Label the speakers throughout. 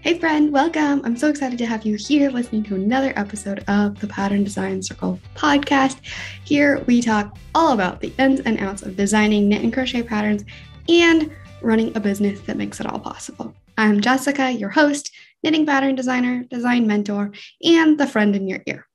Speaker 1: Hey friend, welcome. I'm so excited to have you here listening to another episode of the Pattern Design Circle podcast. Here we talk all about the ins and outs of designing knit and crochet patterns and running a business that makes it all possible. I'm Jessica, your host, knitting pattern designer, design mentor, and the friend in your ear.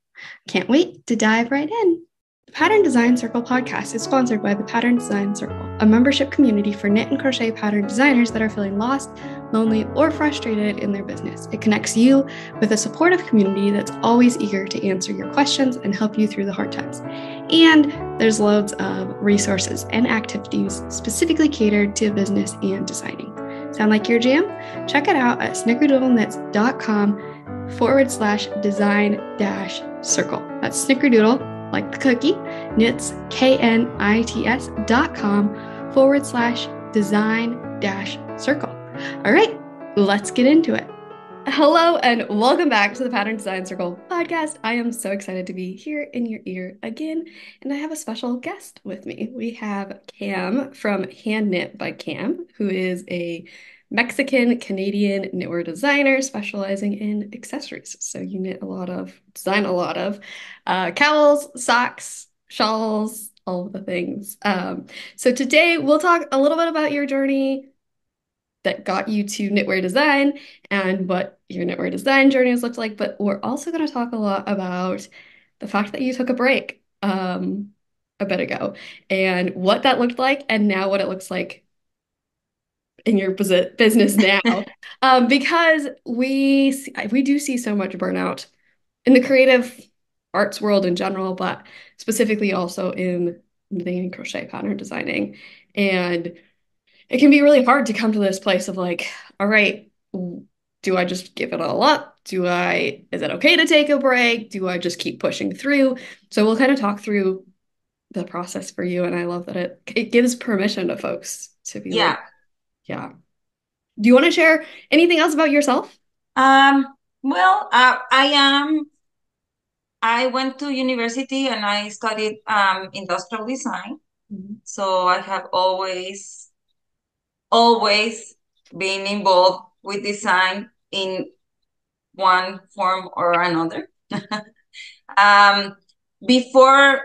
Speaker 1: Can't wait to dive right in. The Pattern Design Circle podcast is sponsored by the Pattern Design Circle, a membership community for knit and crochet pattern designers that are feeling lost, lonely, or frustrated in their business. It connects you with a supportive community that's always eager to answer your questions and help you through the hard times. And there's loads of resources and activities specifically catered to business and designing. Sound like your jam? Check it out at snickerdoodleknits.com/design-circle. That's snickerdoodle, like the cookie, knits, knits.com/design-circle. All right, let's get into it. Hello and welcome back to the Pattern Design Circle podcast. I am so excited to be here in your ear again, and I have a special guest with me. We have Kam from Hand Knit by Kam, who is a Mexican-Canadian knitwear designer specializing in accessories. So you design a lot of cowls, socks, shawls, all of the things. So today we'll talk a little bit about your journey that got you to knitwear design and what your knitwear design journey has looked like. But we're also going to talk a lot about the fact that you took a break a bit ago and what that looked like and now what it looks like in your business now. Because we do see so much burnout in the creative arts world in general, but specifically also in knitting and crochet pattern designing. And it can be really hard to come to this place of like, all right, do I just give it all up? Is it okay to take a break? Do I just keep pushing through? So we'll kind of talk through the process for you. And I love that it gives permission to folks to be like,
Speaker 2: Yeah.
Speaker 1: yeah. Do you want to share anything else about yourself?
Speaker 2: I went to university and I studied industrial design.
Speaker 1: Mhm.
Speaker 2: So I have always been involved with design in one form or another. Um, Before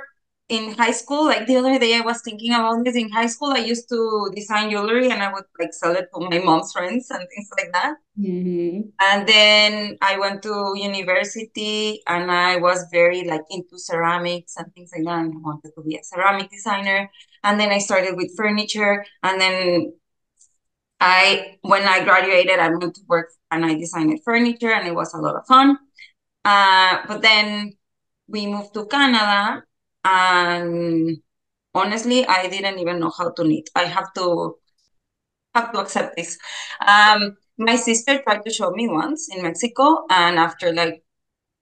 Speaker 2: in high school, like the other day, I was thinking about this. In high school, I used to design jewelry and I would like sell it to my mom's friends and things like that.
Speaker 1: Mhm.
Speaker 2: And then I went to university and I was very like into ceramics and things like that. And I wanted to be a ceramic designer. And then I started with furniture. And then when I graduated, I went to work and I designed furniture and it was a lot of fun. But then we moved to Canada and honestly, I didn't even know how to knit. I have to accept this. My sister tried to show me once in Mexico, and after like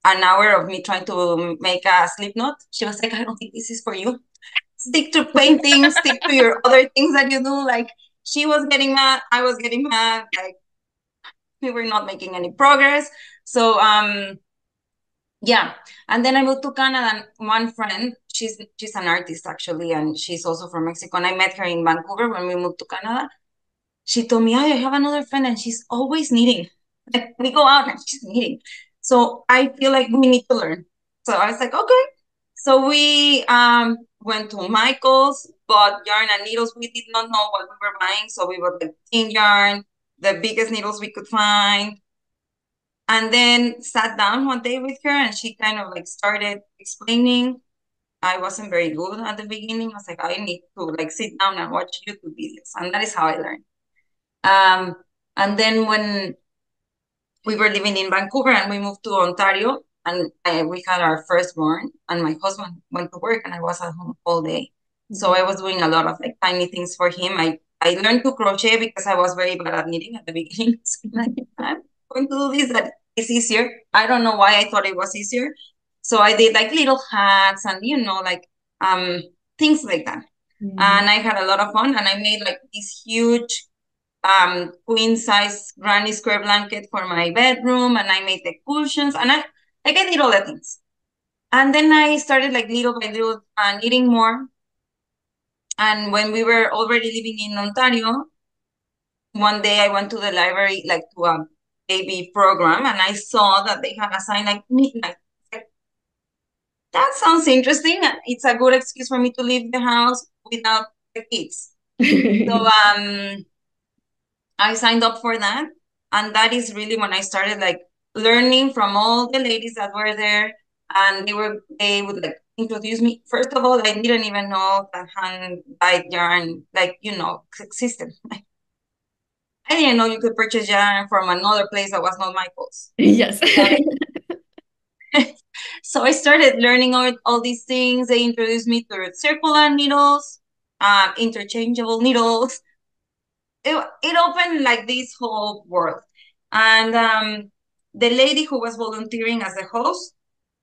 Speaker 2: an hour of me trying to make a slip knot, she was like, "I don't think this is for you. Stick to painting. Stick to your other things that you do." Like she was getting mad, I was getting mad. Like we were not making any progress. So yeah, and then I moved to Canada. And one friend, she's an artist actually, and she's also from Mexico. And I met her in Vancouver when we moved to Canada. She told me, I have another friend and she's always knitting. Like we go out and she's knitting. So I feel like we need to learn. So I was like, okay. So we went to Michael's, bought yarn and needles. We did not know what we were buying. So we bought the thin yarn, the biggest needles we could find. And then sat down one day with her and she kind of like started explaining. I wasn't very good at the beginning. I was like, I need to like sit down and watch YouTube videos. And that is how I learned. Um, and then when we were living in Vancouver and we moved to Ontario, and we had our firstborn, and my husband went to work, and I was at home all day. So
Speaker 1: Mhm.
Speaker 2: I was doing a lot of like tiny things for him. I learned to crochet because I was very bad at knitting at the beginning. So I'm like, I'm going to do this. That is easier. I don't know why I thought it was easier. So I did like little hats and like um things like that.
Speaker 1: Mhm.
Speaker 2: And I had a lot of fun, and I made like this huge queen size granny square blanket for my bedroom, and I made the cushions, and I did all the things. And then I started like little by little knitting more. And when we were already living in Ontario, one day I went to the library like to baby program, and I saw that they had assigned like midnight. Like, that sounds interesting. It's a good excuse for me to leave the house without the kids. So I signed up for that. And that is really when I started like learning from all the ladies that were there. And they would like introduce me. First of all, I didn't even know that hand dyed yarn, like, existed. I didn't know you could purchase yarn from another place that was not Michael's.
Speaker 1: Yes.
Speaker 2: So I started learning all these things. They introduced me to circular needles, interchangeable needles. It opened like this whole world. And the lady who was volunteering as the host,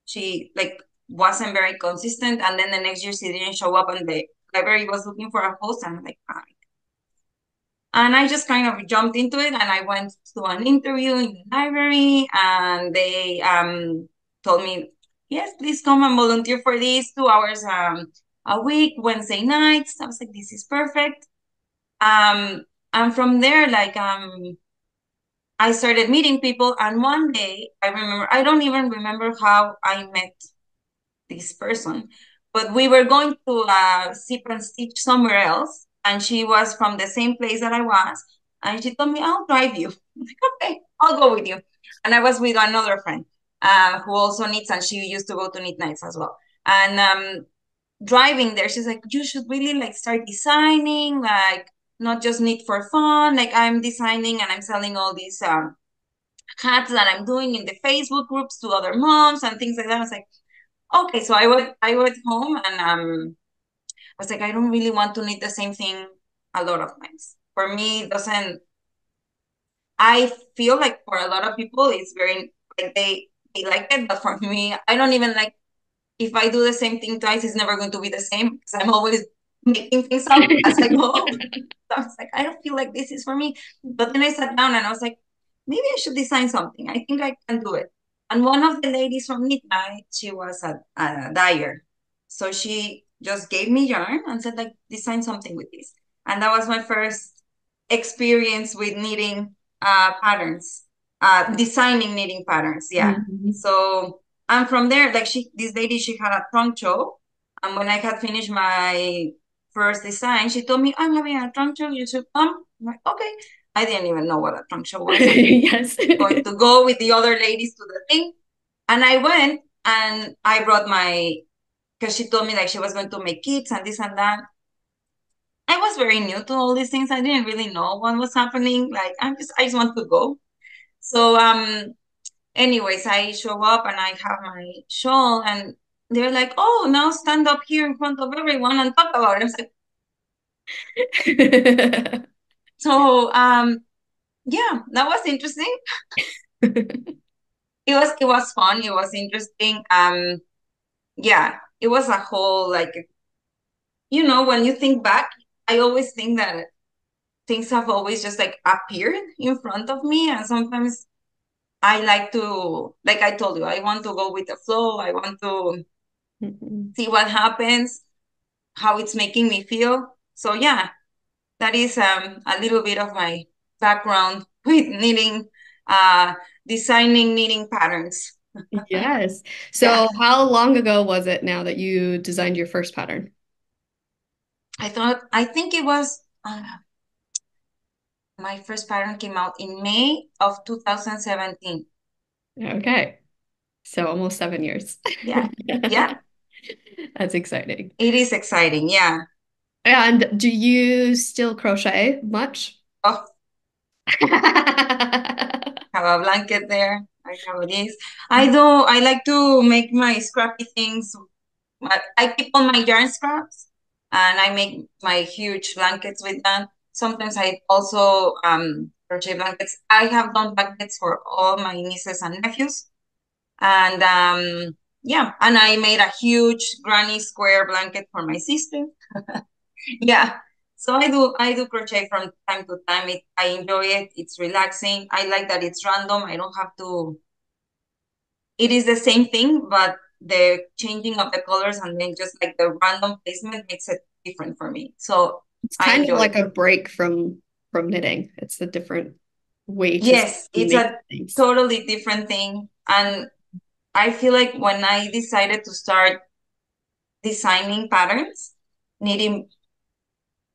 Speaker 2: she like wasn't very consistent. And then the next year she didn't show up, and the library was looking for a host. And I'm like, ah. And I just kind of jumped into it, and I went to an interview in the library, and they told me, yes, please come and volunteer for these 2 hours a week, Wednesday nights. I was like, this is perfect. And from there, like I started meeting people, and one day I don't even remember how I met this person, but we were going to sip and stitch somewhere else, and she was from the same place that I was, and she told me, I'll drive you. I'm like, okay, I'll go with you. And I was with another friend who also knits, and she used to go to knit nights as well. And driving there, she's like, you should really like start designing, like not just knit for fun. Like I'm designing and I'm selling all these hats that I'm doing in the Facebook groups to other moms and things like that. I was like, okay. So I went home, and I was like, I don't really want to knit the same thing a lot of times. For me, it doesn't. I feel like for a lot of people, it's very like they like it, but for me, I don't even like. If I do the same thing twice, it's never going to be the same because I'm always making things up as I go. So I was like, I don't feel like this is for me. But then I sat down and I was like, maybe I should design something. I think I can do it. And one of the ladies from Midnight, she was a dyer. So she just gave me yarn and said, like, design something with this. And that was my first experience with knitting patterns, designing knitting patterns. Yeah.
Speaker 1: Mhm.
Speaker 2: So, and from there, like this lady, she had a trunk show. And when I had finished my first design, she told me, I'm having a trunk show, you should come. I'm like, okay. I didn't even know what a trunk show was. I'm
Speaker 1: Yes.
Speaker 2: going to go with the other ladies to the thing. And I went, and I brought because she told me like she was going to make kits and this and that. I was very new to all these things. I didn't really know what was happening. Like I just want to go. So anyways, I show up and I have my shawl, and they're like, oh, now stand up here in front of everyone and talk about it. I was like, so yeah, that was interesting. It was fun. It was interesting. Yeah, it was a whole like, when you think back, I always think that things have always just like appeared in front of me, and sometimes I like to, like I told you, I want to go with the flow. I want to
Speaker 1: Mhm.
Speaker 2: see what happens, how it's making me feel. So yeah, that is a little bit of my background with knitting, uh, designing knitting patterns.
Speaker 1: Yes.
Speaker 2: Yeah,
Speaker 1: So how long ago was it now that you designed your first pattern?
Speaker 2: I think it was my first pattern came out in May of 2017.
Speaker 1: Okay. So almost 7 years.
Speaker 2: Yeah, yeah,
Speaker 1: That's exciting.
Speaker 2: it is exciting. Yeah.
Speaker 1: And do you still crochet much?
Speaker 2: Oh, have a blanket there. I have this. I do. I like to make my scrappy things. I keep all my yarn scraps, and I make my huge blankets with that. Sometimes I also crochet blankets. I have done blankets for all my nieces and nephews, and yeah, and I made a huge granny square blanket for my sister. Yeah. So I do crochet from time to time. I enjoy it. It's relaxing. I like that it's random. I don't have to. It is the same thing, but the changing of the colors and then just like the random placement makes it different for me. So
Speaker 1: It's
Speaker 2: I
Speaker 1: kind of
Speaker 2: enjoy
Speaker 1: like
Speaker 2: it.
Speaker 1: a break from knitting. It's a different. way to
Speaker 2: Yes, it's
Speaker 1: make
Speaker 2: a
Speaker 1: things.
Speaker 2: totally different thing. And I feel like when I decided to start designing patterns, knitting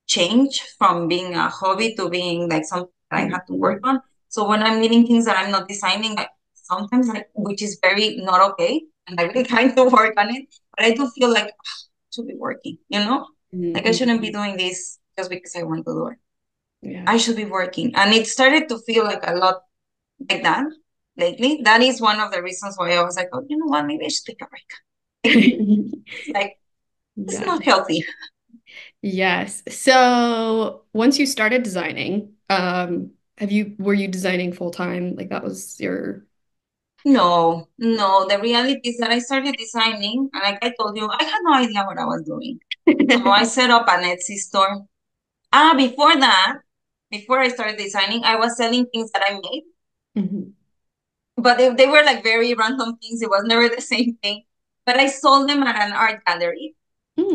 Speaker 2: change from being a hobby to being like something that I have to work
Speaker 1: Mhm.
Speaker 2: on. So when I'm knitting things that I'm not designing, like sometimes like which is very not okay, and I really kind of work on it, but I do feel like I should be working, you know? Like I shouldn't be
Speaker 1: Mhm.
Speaker 2: doing this just because I want to do it. I
Speaker 1: Yes.
Speaker 2: should be working. And it started to feel like a lot like that lately. That is one of the reasons why I was like, oh, you know what, maybe I should take a break. It's like it's
Speaker 1: Yeah.
Speaker 2: not healthy.
Speaker 1: Yes. So once you started designing, were you designing full time? Like that was your
Speaker 2: No, no. The reality is that I started designing, and like I told you, I had no idea what I was doing. So I set up an Etsy store. Before that, before I started designing, I was selling things that I made,
Speaker 1: Mhm.
Speaker 2: but they were like very random things. It was never the same thing. But I sold them at an art gallery.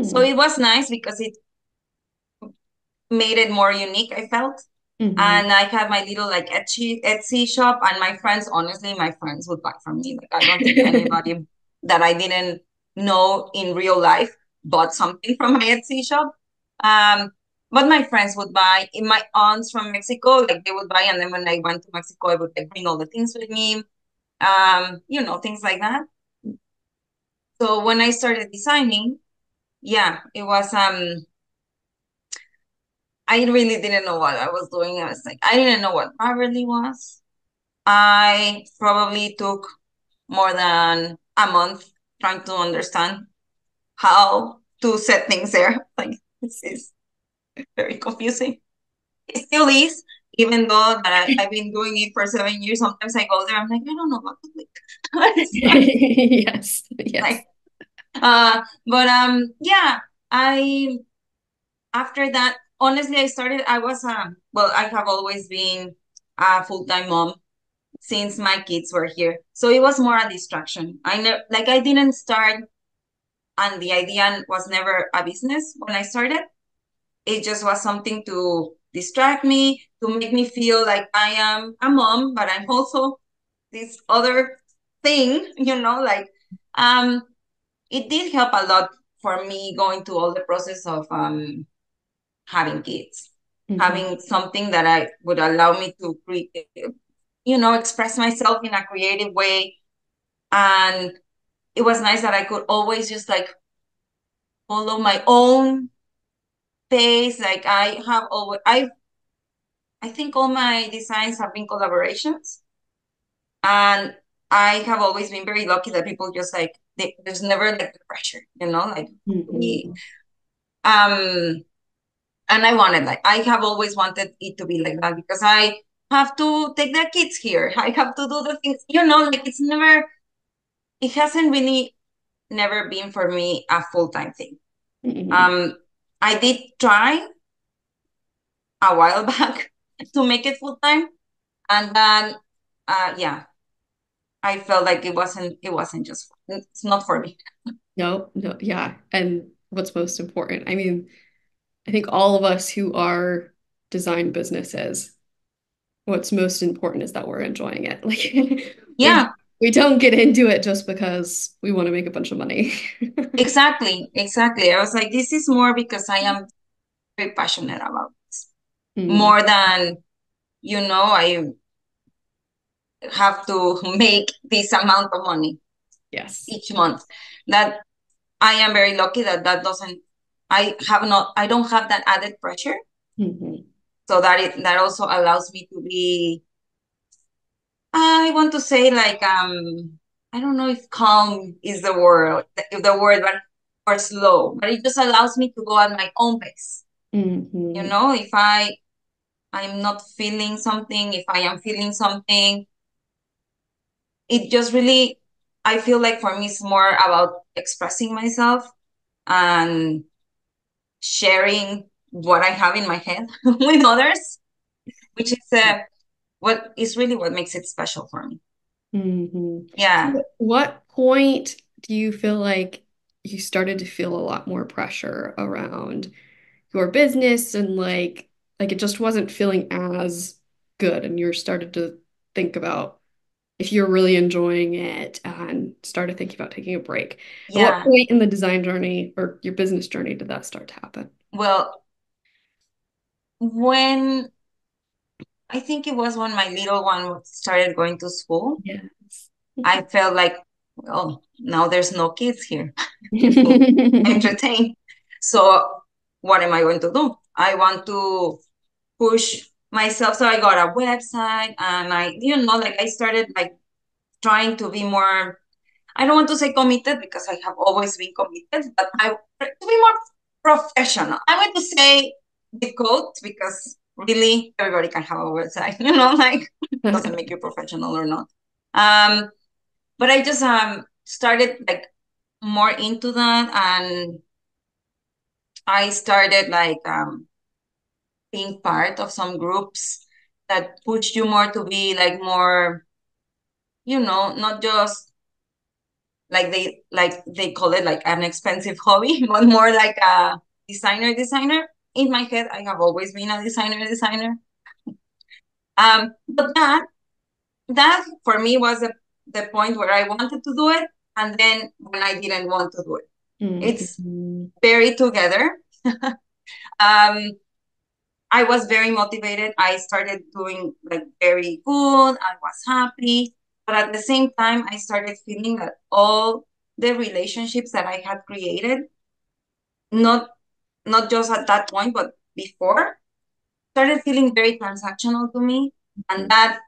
Speaker 2: So
Speaker 1: Mm.
Speaker 2: it was nice because it made it more unique, I felt.
Speaker 1: Mhm.
Speaker 2: And I had my little like Etsy shop, and my friends, honestly, my friends would buy from me. Like I don't think anybody that I didn't know in real life bought something from my Etsy shop. Um, but my friends would buy. My aunts from Mexico, like they would buy, and then when I went to Mexico, I would like bring all the things with me. Things like that. So when I started designing, yeah, it was I really didn't know what I was doing. I was like, I didn't know what properly was. I probably took more than a month trying to understand how to set things there. Like this is very confusing. It still is, even though that I've been doing it for 7 years. Sometimes I go there, I'm like, I don't know what to click. It's
Speaker 1: Yes. Yes.
Speaker 2: like, but yeah, I after that, honestly, I was well, I have always been a full-time mom since my kids were here. So it was more a distraction. I didn't start, and the idea was never a business when I started. It just was something to distract me, to make me feel like I am a mom, but I'm also this other thing, like um it did help a lot for me going through all the process of having kids,
Speaker 1: Mhm.
Speaker 2: having something that I would allow me to express myself in a creative way. And it was nice that I could always just like follow my own pace. Like I think all my designs have been collaborations, and I have always been very lucky that people just like there's never like the pressure, like we
Speaker 1: Mhm.
Speaker 2: um and I wanted like I have always wanted it to be like that because I have to take the kids here. I have to do the things, like it hasn't really never been for me a full-time thing.
Speaker 1: Mhm.
Speaker 2: Um, I did try a while back to make it full time, and then, yeah, I felt like it wasn't just, it's not for me.
Speaker 1: No, no, yeah. And what's most important? I mean, I think all of us who are design businesses, what's most important is that we're enjoying it. Like we
Speaker 2: Yeah,
Speaker 1: we don't get into it just because we want to make a bunch of money.
Speaker 2: exactly, exactly. I was like, this is more because I am very passionate about this,
Speaker 1: Mm,
Speaker 2: more than I have to make this amount of money
Speaker 1: yes.
Speaker 2: each month. That I am very lucky that doesn't. I don't have that added pressure,
Speaker 1: Mhm.
Speaker 2: so that also allows me to be, I want to say like I don't know if calm is the word, but or slow, but it just allows me to go at my own pace.
Speaker 1: Mhm.
Speaker 2: If I'm not feeling something, if I am feeling something, it just really, I feel like for me it's more about expressing myself and sharing what I have in my head with others, which is what is really what makes it special for me.
Speaker 1: Mhm. So
Speaker 2: Yeah.
Speaker 1: at what point do you feel like you started to feel a lot more pressure around your business and like it just wasn't feeling as good and you're started to think about if you're really enjoying it and started thinking about taking a break. At what
Speaker 2: Yeah.
Speaker 1: point in the design journey or your business journey did that start to happen?
Speaker 2: Well, when I think it was when my little one started going to school,
Speaker 1: Yes.
Speaker 2: I felt like, well, now there's no kids here to entertain. So what am I going to do? I want to push myself. So I got a website and like I started like trying to be more, I don't want to say committed because I have always been committed, but I to be more professional. I'm going to say the quote because really everybody can have a website, like doesn't make you professional or not. Um, but I just started like more into that, and I started like being part of some groups that push you more to be like more, not just like they call it like an expensive hobby, but more like a designer. In my head, I have always been a designer. But that for me was the point where I wanted to do it, and then when I didn't want to do it. It's
Speaker 1: Mhm.
Speaker 2: very together. Um, I was very motivated. I started doing like very good. I was happy. But at the same time, I started feeling that all the relationships that I had created, not not just at that point, but before, started feeling very transactional to me. And that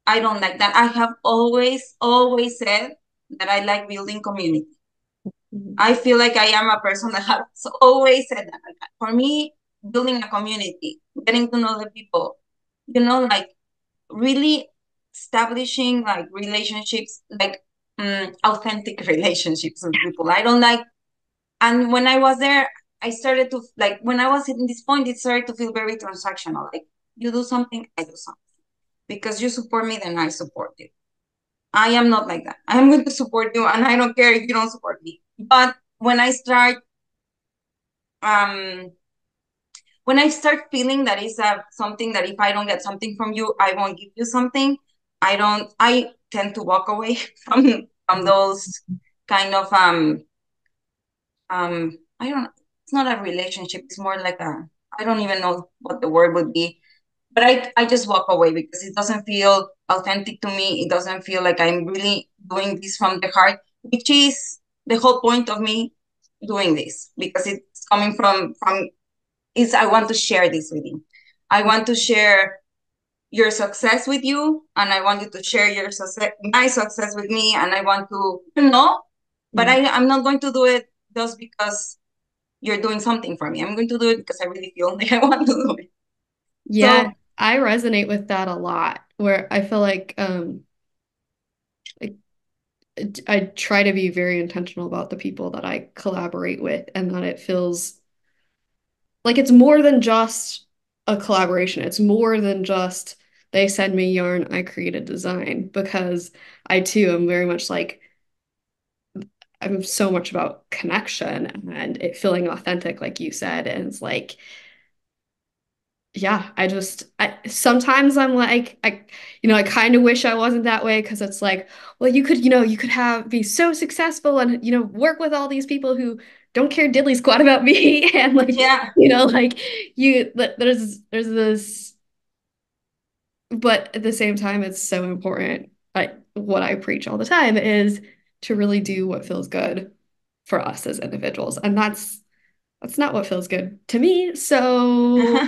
Speaker 2: I don't like that. I have always said that I like building community.
Speaker 1: Mhm.
Speaker 2: I feel like I am a person that has always said that. Like, for me, building a community, getting to know the people, like really establishing like relationships, like authentic relationships with people. I don't like, and when I was there, I started to like, when I was in this point, it started to feel very transactional. Like you do something, I do something. Because you support me, then I support you. I am not like that. I am going to support you, and I don't care if you don't support me. But um, when I start feeling that is something that if I don't get something from you, I won't give you something. I tend to walk away from those kind of I don't. It's not a relationship. It's more like a. I don't even know what the word would be, but I just walk away because it doesn't feel authentic to me. It doesn't feel like I'm really doing this from the heart, which is the whole point of me doing this, because it's coming from is I want to share this with you. I want to share your success with you, and I want you to share my success with me, and I want to but
Speaker 1: Mhm.
Speaker 2: I'm not going to do it just because you're doing something for me. I'm going to do it because I really feel like I want to do it.
Speaker 1: Yeah,
Speaker 2: So
Speaker 1: I resonate with that a lot, where I feel like I try to be very intentional about the people that I collaborate with and that it feels like it's more than just a collaboration. It's more than just they send me yarn, I create a design because I too am very much like I'm so much about connection and it feeling authentic, like you said. And it's like, yeah, I sometimes I'm like, I kind of wish I wasn't that way because it's like, well, you could be so successful and, work with all these people who don't care diddly squat about me. And like,
Speaker 2: yeah.
Speaker 1: like there's this, but at the same time, it's so important. What I preach all the time is to really do what feels good for us as individuals. And that's not what feels good to me. So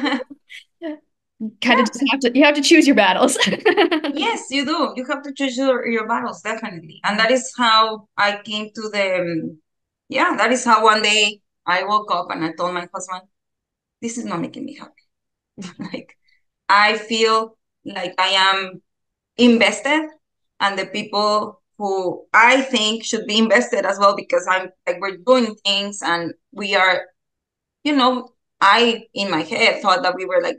Speaker 1: yeah, kind of
Speaker 2: Yeah.
Speaker 1: just you have to choose your battles.
Speaker 2: Yes, you do. You have to choose your battles, definitely. And that is how I came to yeah, that is how one day I woke up and I told my husband, this is not making me happy. Like, I feel like I am invested, and the people who I think should be invested as well, because I'm like, we're doing things and we are, you know, I in my head thought that we were like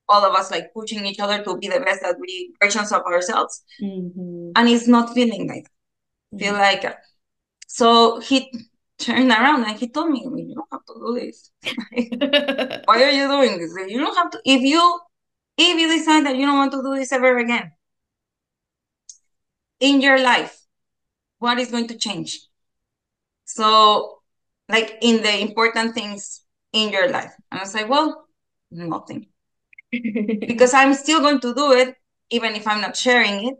Speaker 2: all of us like pushing each other to be the best that we versions of ourselves.
Speaker 1: Mhm.
Speaker 2: And it's not feeling like that. Feel
Speaker 1: Mhm.
Speaker 2: like so he turned around and he told me, you don't have to do this. Why are you doing this? You don't have to. If you decide that you don't want to do this ever again in your life, what is going to change? So, like in the important things in your life. And I was like, well, nothing. Because I'm still going to do it, even if I'm not sharing it.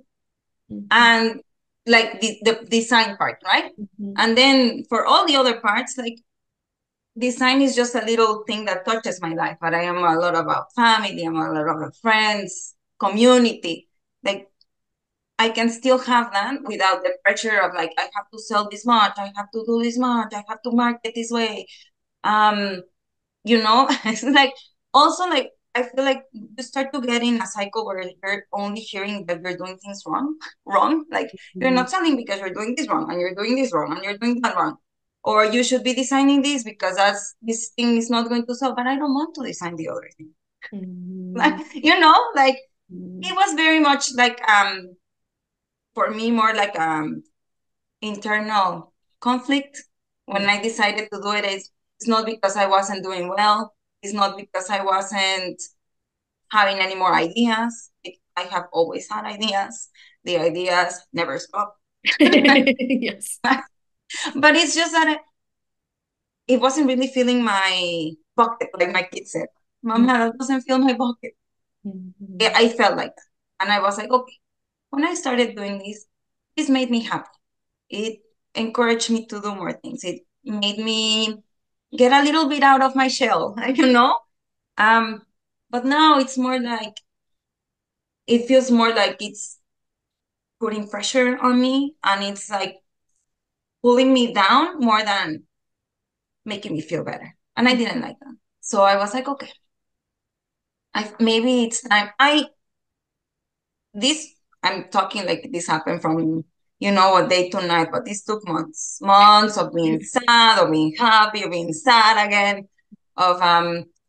Speaker 2: And like the design part, right? And then for all the other parts, like design is just a little thing that touches my life, but I am a lot about family, I'm a lot about friends, community. Like I can still have that without the pressure of like I have to sell this much, I have to do this much, I have to market this way. Um, it's like also like I feel like you start to get in a cycle where you're only hearing that you're doing things wrong. Like you're not selling because you're doing this wrong, and you're doing this wrong, and you're doing that wrong. Or you should be designing this because this thing is not going to sell, but I don't want to design the other thing. Like, like it was very much like for me more like internal conflict when I decided to do it. It's not because I wasn't doing well. It's not because I wasn't having any more ideas. I have always had ideas. The ideas never stop.
Speaker 1: Yes.
Speaker 2: But it's just that it wasn't really filling my bucket, like my kid said. Mama, that doesn't fill my bucket. I felt like that. And I was like, okay, when I started doing this made me happy. It encouraged me to do more things. It made me get a little bit out of my shell, you know? But now it's more like, it feels more like it's putting pressure on me and it's like pulling me down more than making me feel better. And I didn't like that. So I was like, okay, maybe it's time. This, I'm talking like this happened from, a day to night, but this took months of being sad, of being happy, of being sad again, of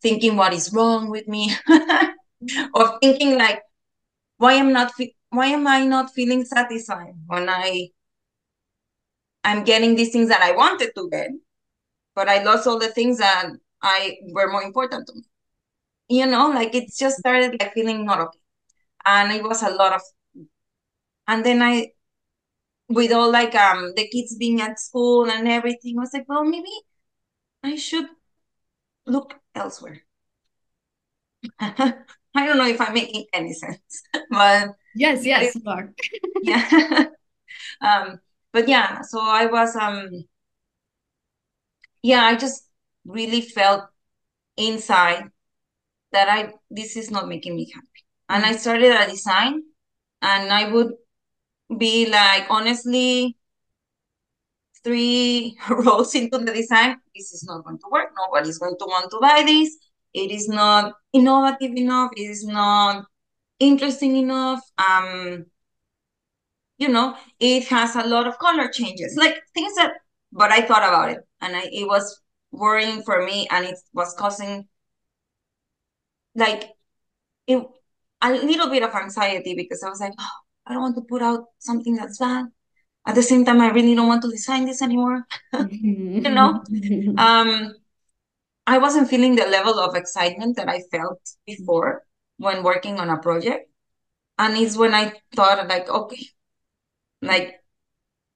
Speaker 2: thinking what is wrong with me, of thinking like, why am I not feeling satisfied when I'm getting these things that I wanted to get, but I lost all the things that I were more important to me. Like it just started like feeling not okay. And it was a lot of, and then with all like the kids being at school and everything, I was like, well, maybe I should look elsewhere. I don't know if I'm making any sense, but
Speaker 1: Yes, yes, you are.
Speaker 2: yeah. um, but yeah, so I was yeah, I just really felt inside that this is not making me happy. And I started a design and I would be like, honestly, 3 rows into the design, this is not going to work. Nobody's going to want to buy this. It is not innovative enough. It is not interesting enough. It has a lot of color changes, like things that, but I thought about it and it was worrying for me and it was causing like it, a little bit of anxiety because I was like, oh, I don't want to put out something that's bad. At the same time, I really don't want to design this anymore. you know, um, I wasn't feeling the level of excitement that I felt before when working on a project. And it's when I thought like, okay, like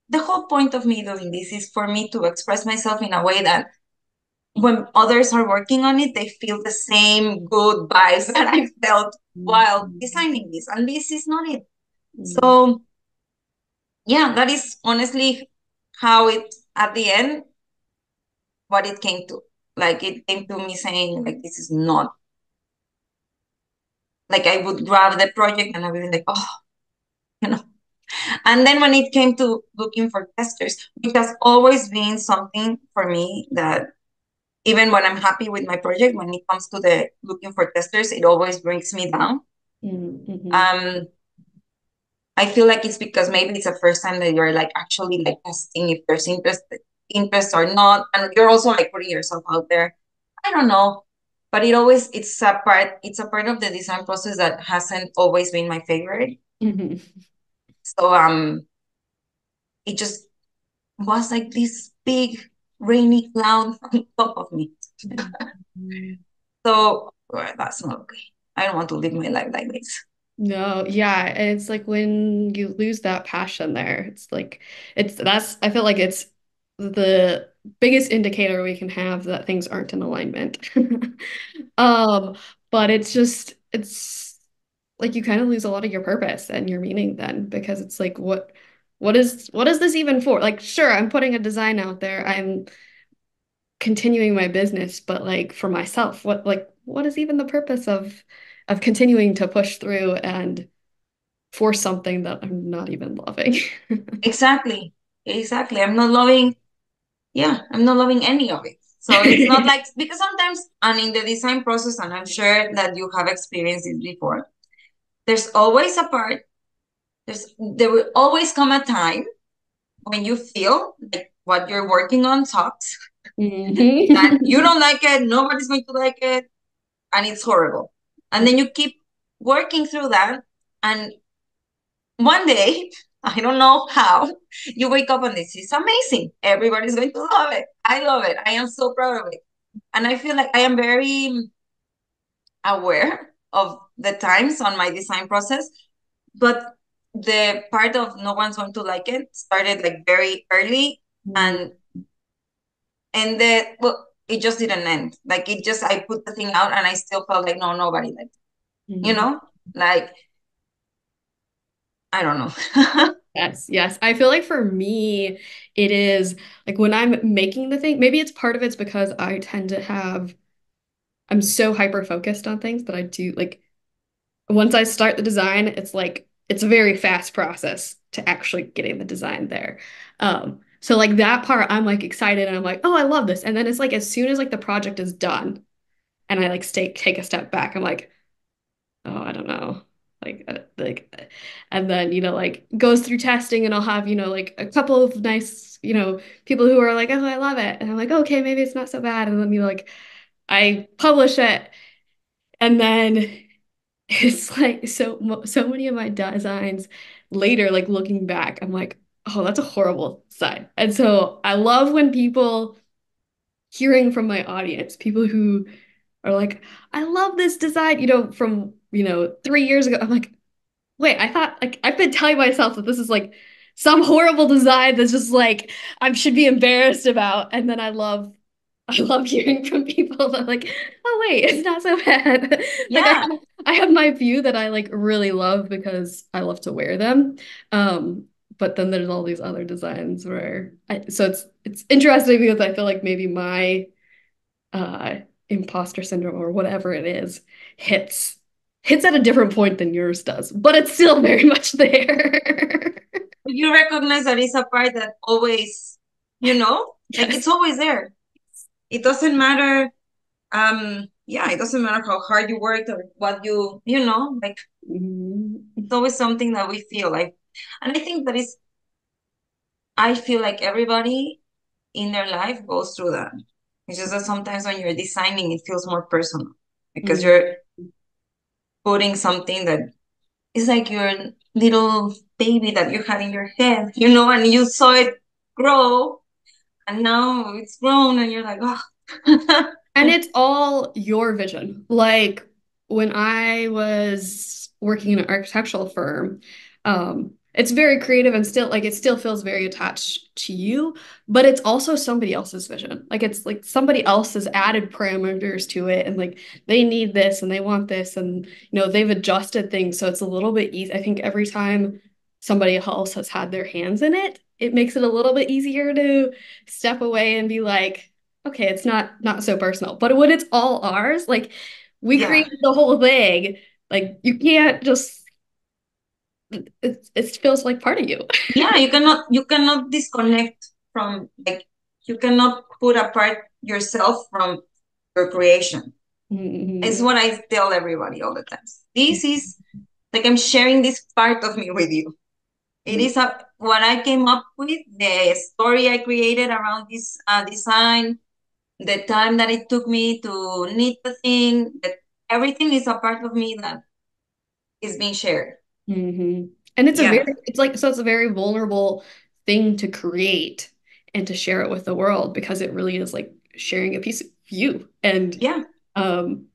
Speaker 2: the whole point of me doing this is for me to express myself in a way that when others are working on it, they feel the same good vibes that I felt while designing this. And this is not it. So yeah, that is honestly how it, at the end, what it came to. Like it came to me saying like, this is not, like I would grab the project and I would be like, oh, you know. And then when it came to looking for testers, which has always been something for me that even when I'm happy with my project, when it comes to the looking for testers, it always brings me down. Um, I feel like it's because maybe it's the first time that you're like actually like testing if there's interest or not, and you're also like putting yourself out there. I don't know, but it's a part of the design process that hasn't always been my favorite. So it just was like this big rainy cloud on top of me. So well, that's not okay. I don't want to live my life like this.
Speaker 1: No, yeah, it's like when you lose that passion there, it's like that's I feel like it's the biggest indicator we can have that things aren't in alignment. Um, but it's like you kind of lose a lot of your purpose and your meaning then because it's like what is this even for? Like sure, I'm putting a design out there. I'm continuing my business, but like for myself, what is even the purpose of continuing to push through and for something that I'm not even loving.
Speaker 2: Exactly. Exactly. I'm not loving any of it. So it's not like, because sometimes, and in the design process, and I'm sure that you have experienced it before, there's always a part, there will always come a time when you feel like what you're working on sucks, that you
Speaker 1: Mhm.
Speaker 2: don't like it, nobody's going to like it, and it's horrible. And then you keep working through that, and one day, I don't know how, you wake up and this is amazing. Everybody's going to love it. I love it. I am so proud of it. And I feel like I am very aware of the times on my design process, but the part of no one's going to like it started like very early, and well, it just didn't end. Like it just, I put the thing out and I still felt like no, nobody liked it.
Speaker 1: Mhm.
Speaker 2: Like I don't know.
Speaker 1: Yes, yes. I feel like for me, it is like when I'm making the thing, maybe it's part of it's because I tend to I'm so hyper focused on things that I do like once I start the design, it's like it's a very fast process to actually getting the design there. So like that part, I'm like excited and I'm like, oh, I love this. And then it's like as soon as like the project is done and I like take a step back, I'm like, oh, I don't know. And then, like goes through testing and I'll have, like a couple of nice, people who are like, oh, I love it. And I'm like, okay, maybe it's not so bad. And then, like I publish it and then it's like so many of my designs later, like looking back, I'm like, oh, that's a horrible design. And so I love when people hearing from my audience, people who are like, I love this design, from, 3 years ago. I'm like, wait, I thought like I've been telling myself that this is like some horrible design that's just like I should be embarrassed about. And then I love hearing from people that like, oh wait, it's not so bad. Like
Speaker 2: Yeah,
Speaker 1: I have my view that I like really love because I love to wear them. But then there's all these other designs so it's interesting because I feel like maybe my uh imposter syndrome or whatever it is hits hits at a different point than yours does, but it's still very much there.
Speaker 2: you recognize that it's a part that always, like
Speaker 1: Yes.
Speaker 2: it's always there. It doesn't matter. Yeah, it doesn't matter how hard you worked or what like
Speaker 1: Mhm.
Speaker 2: it's always something that we feel like. And I think I feel like everybody in their life goes through that. It's just that sometimes when you're designing, it feels more personal because
Speaker 1: Mhm.
Speaker 2: you're putting something that is like your little baby that you had in your head, and you saw it grow, and now it's grown, and you're like, oh.
Speaker 1: And it's all your vision. Like when I was working in an architectural firm, it's very creative and still like it still feels very attached to you, but it's also somebody else's vision. Like it's like somebody else has added parameters to it and like they need this and they want this and they've adjusted things so it's a little bit easy. I think every time somebody else has had their hands in it, it makes it a little bit easier to step away and be like, okay, it's not so personal. But when it's all ours, like we
Speaker 2: Yeah,
Speaker 1: created the whole thing, like you can't just it feels like part of you.
Speaker 2: yeah, you cannot disconnect from, like, you cannot put apart yourself from your creation. It's
Speaker 1: Mhm.
Speaker 2: what I tell everybody all the time. This is like I'm sharing this part of me with you. It is what I came up with, the story I created around this design, the time that it took me to knit the thing, that everything is a part of me that is being shared.
Speaker 1: Mhm. And
Speaker 2: Yeah,
Speaker 1: it's a very vulnerable thing to create and to share it with the world because it really is like sharing a piece of you. And
Speaker 2: yeah,
Speaker 1: um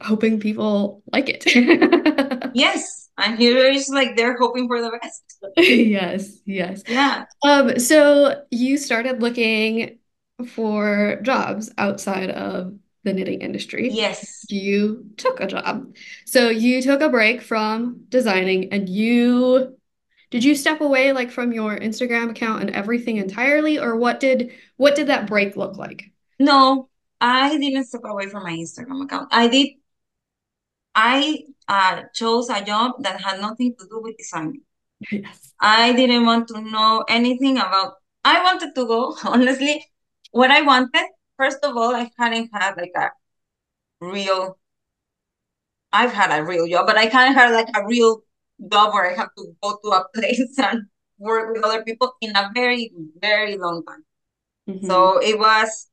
Speaker 1: hoping people like it.
Speaker 2: Yes, and here is like they're hoping for the best.
Speaker 1: Yes, yes.
Speaker 2: Yeah.
Speaker 1: So you started looking for jobs outside of the knitting industry.
Speaker 2: Yes.
Speaker 1: You took a job. So you took a break from designing and you did you step away like from your Instagram account and everything entirely, or what did that break look like?
Speaker 2: No, I didn't step away from my Instagram account. I chose a job that had nothing to do with design.
Speaker 1: Yes.
Speaker 2: I didn't want to know anything about, I wanted to go, honestly, what I wanted, first of all, I hadn't had like a real, I've had a real job, but I hadn't had like a real job where I have to go to a place and work with other people in a very, very long time.
Speaker 1: Hmm.
Speaker 2: So it was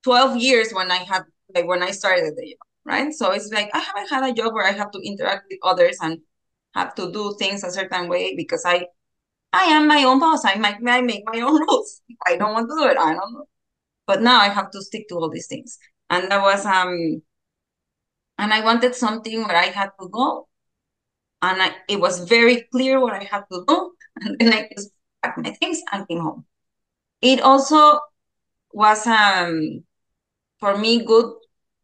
Speaker 2: 12 years when I had, like when I started the job, right? So it's like, I haven't had a job where I have to interact with others and have to do things a certain way because I am my own boss. I make my own rules. If I don't want to do it, I don't know. But now I have to stick to all these things. And that was and I wanted something where I had to go. And it was very clear what I had to do. And then I just packed my things and came home. It also was for me good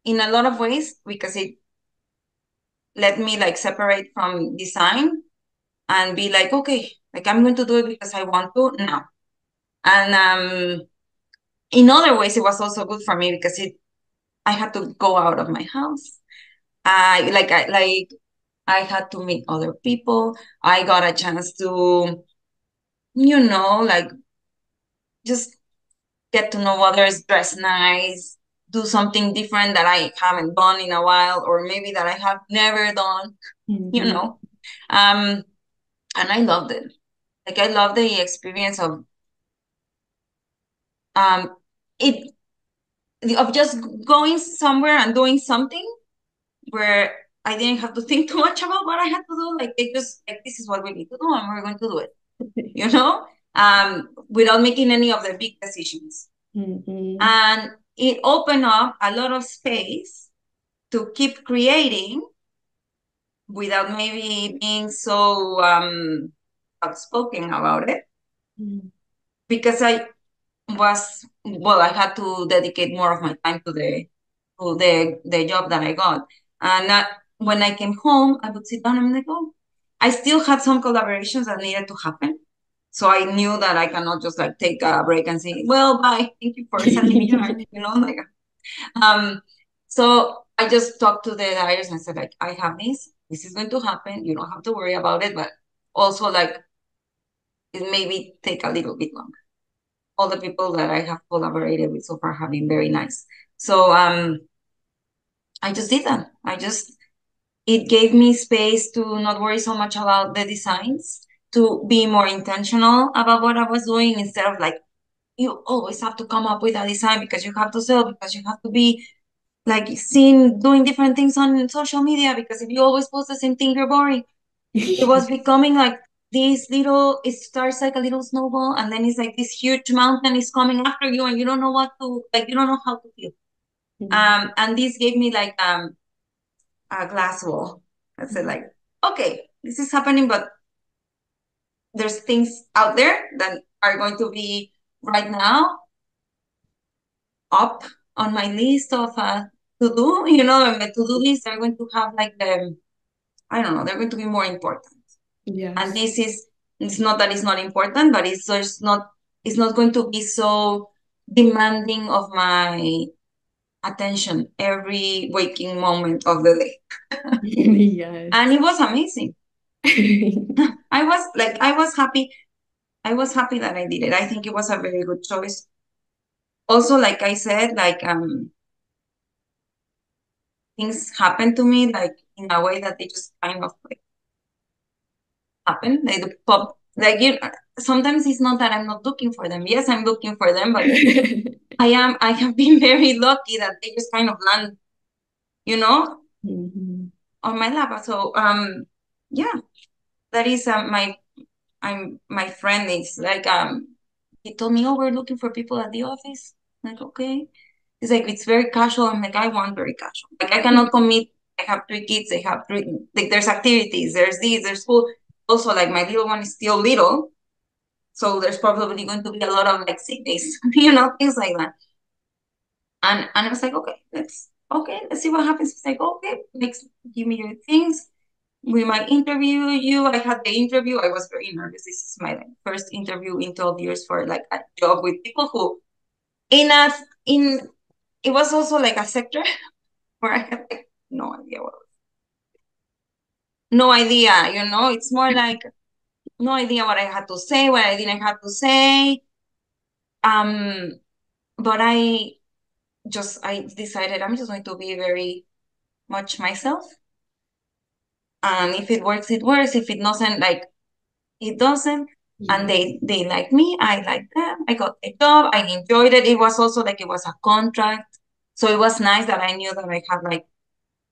Speaker 2: in a lot of ways because it let me like separate from design and be like, okay, like I'm going to do it because I want to now. And in other ways, it was also good for me because I had to go out of my house. I had to meet other people. I got a chance to, like just get to know others, dress nice, do something different that I haven't done in a while, or maybe that I have never done, you
Speaker 1: Hmm.
Speaker 2: know. Um, and I loved it. Like I love the experience um it of just going somewhere and doing something where I didn't have to think too much about what I had to do. Like it just like this is what we need to do and we're going to do it, without making any of the big decisions.
Speaker 1: Hmm.
Speaker 2: And it opened up a lot of space to keep creating without maybe being so outspoken about it. Because I had to dedicate more of my time to the job that I got. And when I came home, I would sit down and I'm like, oh, I still had some collaborations that needed to happen. So I knew that I cannot just like take a break and say, well, bye, thank you for sending me yarn, like um so I just talked to the dyers and I said, like, I have this is going to happen. You don't have to worry about it, but also like it maybe take a little bit longer. All the people that I have collaborated with so far have been very nice. So I just did that. It gave me space to not worry so much about the designs, to be more intentional about what I was doing instead of like, you always have to come up with a design because you have to sell, because you have to be like seen doing different things on social media, because if you always post the same thing, you're boring. It was becoming like it starts like a little snowball, and then it's like this huge mountain is coming after you, and you don't know you don't know how to feel. And this gave me like a glass wall. I said like, okay, this is happening, but there's things out there that are going to be right now up on my list of to do. And my to do list are going to have like I don't know, they're going to be more important. And
Speaker 1: Yes.
Speaker 2: it's not that it's not important, but it's not going to be so demanding of my attention every waking moment of the day. And
Speaker 1: Yes.
Speaker 2: it was amazing. I was happy. I was happy that I did it. I think it was a very good choice. Also, like I said, like things happen to me like in a way that they just kind of like happen. Like the pop like you sometimes it's not that I'm not looking for them. Yes, I'm looking for them, but I have been very lucky that they just kind of land, you know,
Speaker 1: Mhm.
Speaker 2: on my lap. So yeah, that is my friend is like he told me, oh, we're looking for people at the office. Like, okay. He's like, it's very casual. I'm like, I want very casual. Like, I cannot commit. I have three kids. I have three, like, there's activities, there's this, there's school. Also, like, my little one is still little. So there's probably going to be a lot of like sick days, things like that. And I was like, let's see what happens. It's like, okay, next, give me your things. We might interview you. I had the interview. I was very nervous. This is my like, first interview in 12 years for like a job with people who in a in it was also like a sector where I had like no idea no idea, it's more like no idea what I had to say, what I didn't have to say. Um, but I decided I'm just going to be very much myself. And if it works, it works. If it doesn't, like it doesn't. And
Speaker 1: Yeah.
Speaker 2: they like me, I like them. I got the job, I enjoyed it. It was also like it was a contract. So it was nice that I knew that I had like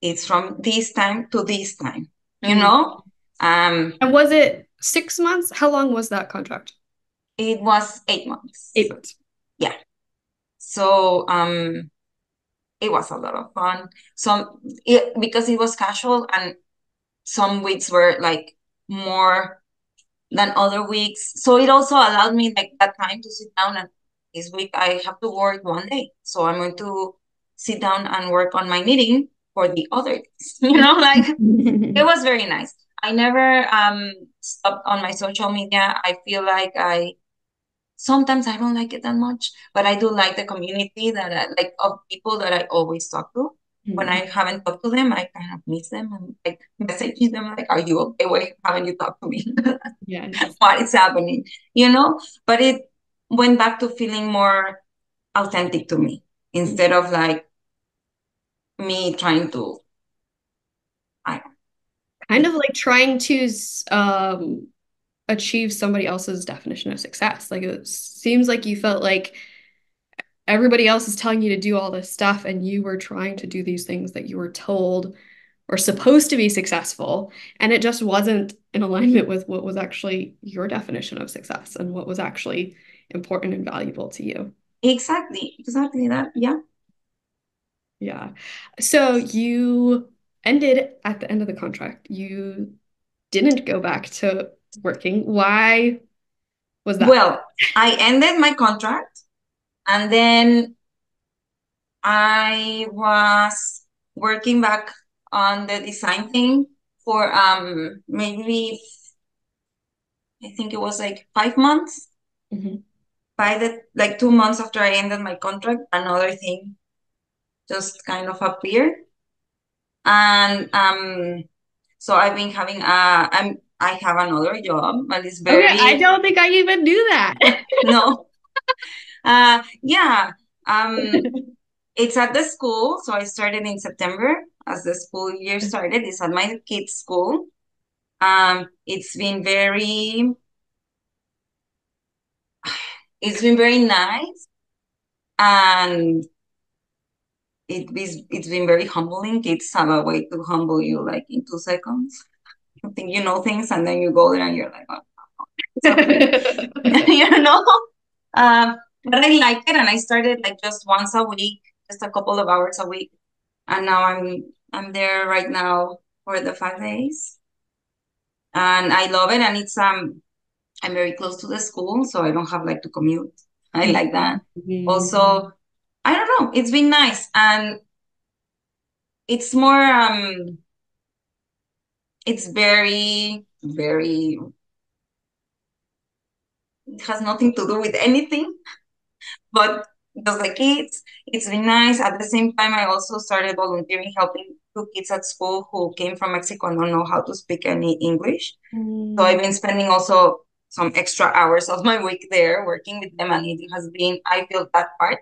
Speaker 2: it's from this time to this time, you
Speaker 1: Mm.
Speaker 2: know? Um,
Speaker 1: And was it 6 months? How long was that contract?
Speaker 2: it was 8 months.
Speaker 1: 8 months.
Speaker 2: Yeah. So it was a lot of fun. Because it was casual and some weeks were like more than other weeks. So it also allowed me like that time to sit down and this week I have to work one day. So I'm going to sit down and work on my knitting for the other days. Like it was very nice. I never stopped on my social media. I feel like I sometimes I don't like it that much, but I do like the community that like of people that I always talk to. When I
Speaker 1: Mm.
Speaker 2: haven't talked to them, I kind of miss them and like messaging them like, "Are you okay? Why haven't you talked to me?
Speaker 1: Yes.
Speaker 2: What is happening?" But it went back to feeling more authentic to me instead of like me trying to, I
Speaker 1: Kind of like trying to achieve somebody else's definition of success. Like it seems like you felt like everybody else is telling you to do all this stuff and you were trying to do these things that you were told or supposed to be successful, and it just wasn't in alignment with what was actually your definition of success and what was actually important and valuable to you.
Speaker 2: exactly that. Yeah.
Speaker 1: Yeah. So you ended at the end of the contract. You didn't go back to working. Why was that?
Speaker 2: Well, I ended my contract and then I was working back on the design thing for maybe I think it was like 5 months.
Speaker 1: Mhm.
Speaker 2: By the like 2 months after I ended my contract, another thing just kind of appeared. And so I've been having I have another job, but it's
Speaker 1: Okay, I
Speaker 2: very
Speaker 1: don't think I even knew that.
Speaker 2: no. Yeah. Um it's at the school. So I started in September as the school year started. It's at my kids' school. It's been very nice and it's been very humbling. Kids have a way to humble you like in 2 seconds. You think you know things and then you go there and you're like, oh, what's happening? you know? But I like it and I started like just once a week, just a couple of hours a week. And now I'm there right now for the 5 days. And I love it. And it's I'm very close to the school, so I don't have like to commute. I like that.
Speaker 1: Mhm.
Speaker 2: Also, I don't know, it's been nice. And it's more it's very it has nothing to do with anything, but just the kids, it's been nice. At the same time, I also started volunteering, helping two kids at school who came from Mexico and don't know how to speak any English. So I've
Speaker 1: Mm,
Speaker 2: been spending also some extra hours of my week there working with them, and it has been, I feel that part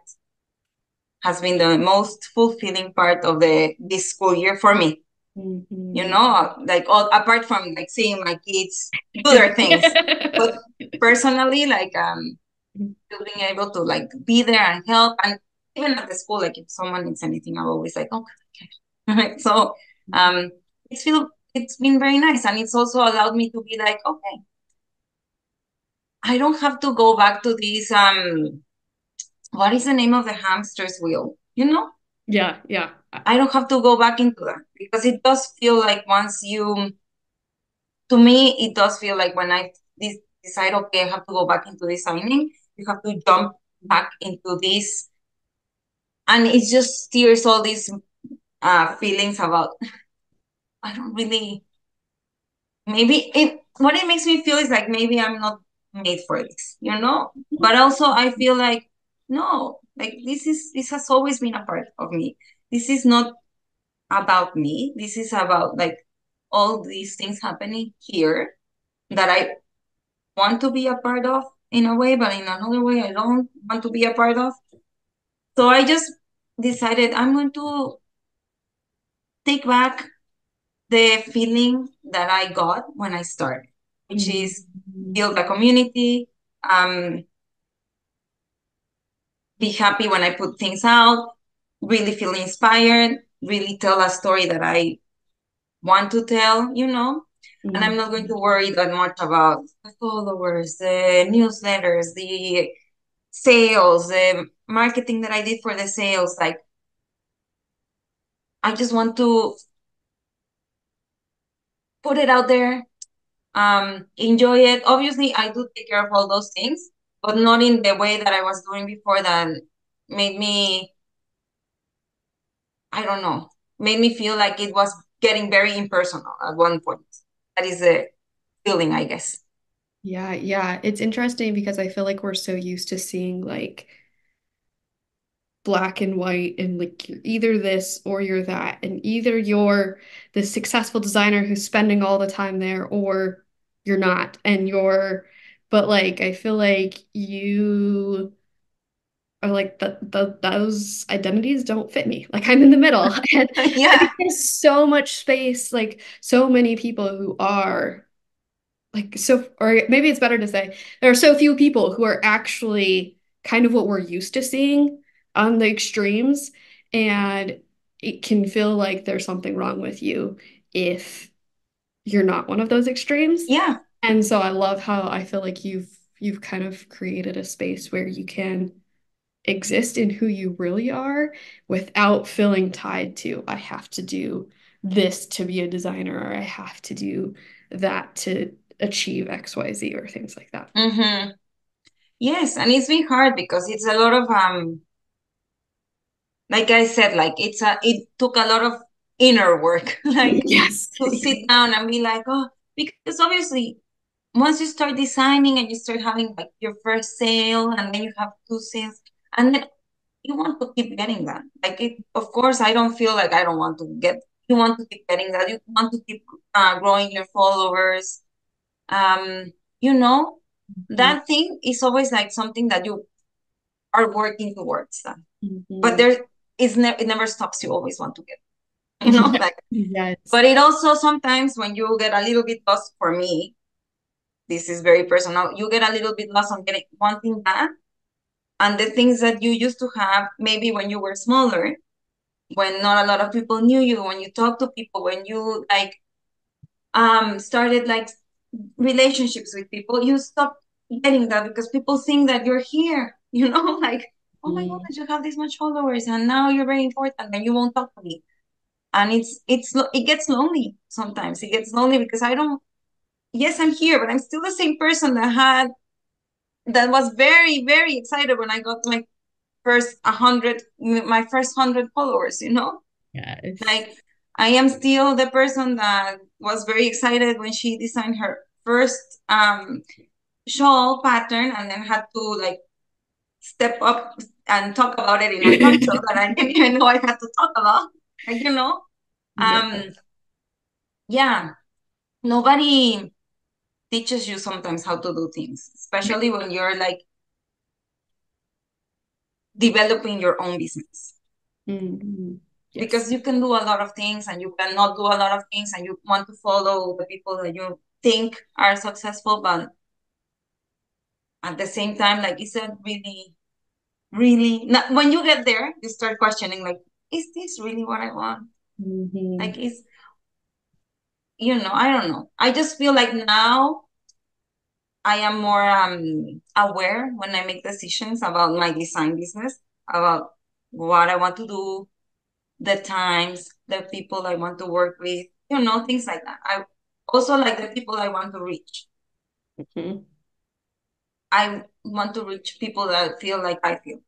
Speaker 2: has been the most fulfilling part of the this school year for me.
Speaker 1: mhm.
Speaker 2: Like all apart from like seeing my kids do their things, but personally, like still being able to like be there and help, and even at the school, like if someone needs anything, I'm always like, okay. So um, it's been very nice, and it's also allowed me to be like, okay, I don't have to go back to this what is the name of the hamster's wheel? you know?
Speaker 1: Yeah, yeah.
Speaker 2: I don't have to go back into that because it does feel like once you, to me, it does feel like when I decide, okay, I have to go back into designing, you have to jump back into this. And it just steers all these feelings about, I don't really, maybe what it makes me feel is like maybe I'm not made for this, you know? But also I feel like, no, like this has always been a part of me. This is not about me. This is about like all these things happening here that I want to be a part of in a way, but in another way, I don't want to be a part of. So I just decided I'm going to take back the feeling that I got when I started, which is
Speaker 1: Mhm.
Speaker 2: build a community, um, be happy when I put things out, really feel inspired, really tell a story that I want to tell, you know? And I'm not going to
Speaker 1: Mhm.
Speaker 2: worry that much about the followers, the newsletters, the sales, the marketing that I did for the sales. Like, I just want to put it out there, enjoy it. Obviously, I do take care of all those things, but not in the way that I was doing before that made me, I don't know, made me feel like it was getting very impersonal at one point. That is the feeling, I guess.
Speaker 1: Yeah, yeah. It's interesting because I feel like we're so used to seeing like black and white and like you're either this or you're that, and either you're the successful designer who's spending all the time there or you're not, and you're, but like I feel like you are like the those identities don't fit me. Like I'm in the middle. And I
Speaker 2: Yeah.
Speaker 1: think there's so much space, like so many people who are like so, or maybe it's better to say there are so few people who are actually kind of what we're used to seeing on the extremes, and it can feel like there's something wrong with you if you're not one of those extremes.
Speaker 2: Yeah.
Speaker 1: And so I love how I feel like you've kind of created a space where you can exist in who you really are without feeling tied to, I have to do this to be a designer, or I have to do that to achieve XYZ or things like that.
Speaker 2: Mm-hmm. Yes, and it's been hard because it's a lot of like I said, like it took a lot of inner work, like
Speaker 1: Yes.
Speaker 2: to sit down and be like, oh, because obviously once you start designing and you start having like your first sale and then you have two sales and then you want to keep getting that. Like it, of course, I don't feel like I don't want to get, you want to keep getting that. You want to keep growing your followers. Um, you know,
Speaker 1: Mhm.
Speaker 2: that thing is always like something that you are working towards that. But
Speaker 1: Mhm.
Speaker 2: there is it never stops. You always want to get, you know, like,
Speaker 1: Yes.
Speaker 2: but it also sometimes when you get a little bit lost for me, this is very personal, you get a little bit lost on getting wanting that. And the things that you used to have, maybe when you were smaller, when not a lot of people knew you, when you talk to people, when you like started like relationships with people, you stop getting that because people think that you're here, you know, like, oh my
Speaker 1: Mhm.
Speaker 2: goodness, you have this much followers and now you're very important and you won't talk to me. And it gets lonely sometimes. It gets lonely because I don't, yes, I'm here, but I'm still the same person that was very, very excited when I got my first 100 followers, you know?
Speaker 1: Yes.
Speaker 2: Like, I am still the person that was very excited when she designed her first shawl pattern and then had to like step up and talk about it in a talk show that I didn't even know I had to talk about. Like, you know,
Speaker 1: Yeah.
Speaker 2: um, yeah, nobody teaches you sometimes how to do things, especially when you're like developing your own business.
Speaker 1: Mhm. Yes.
Speaker 2: Because you can do a lot of things and you cannot do a lot of things and you want to follow the people that you think are successful, but at the same time, like, is it really, really not, when you get there, you start questioning, like, is this really what I want?
Speaker 1: Mhm.
Speaker 2: Like, I don't know. I just feel like now I am more aware when I make decisions about my design business, about what I want to do, the times, the people I want to work with, things like that. I also like the people I want to reach.
Speaker 1: Mhm.
Speaker 2: I want to reach people that feel like I feel,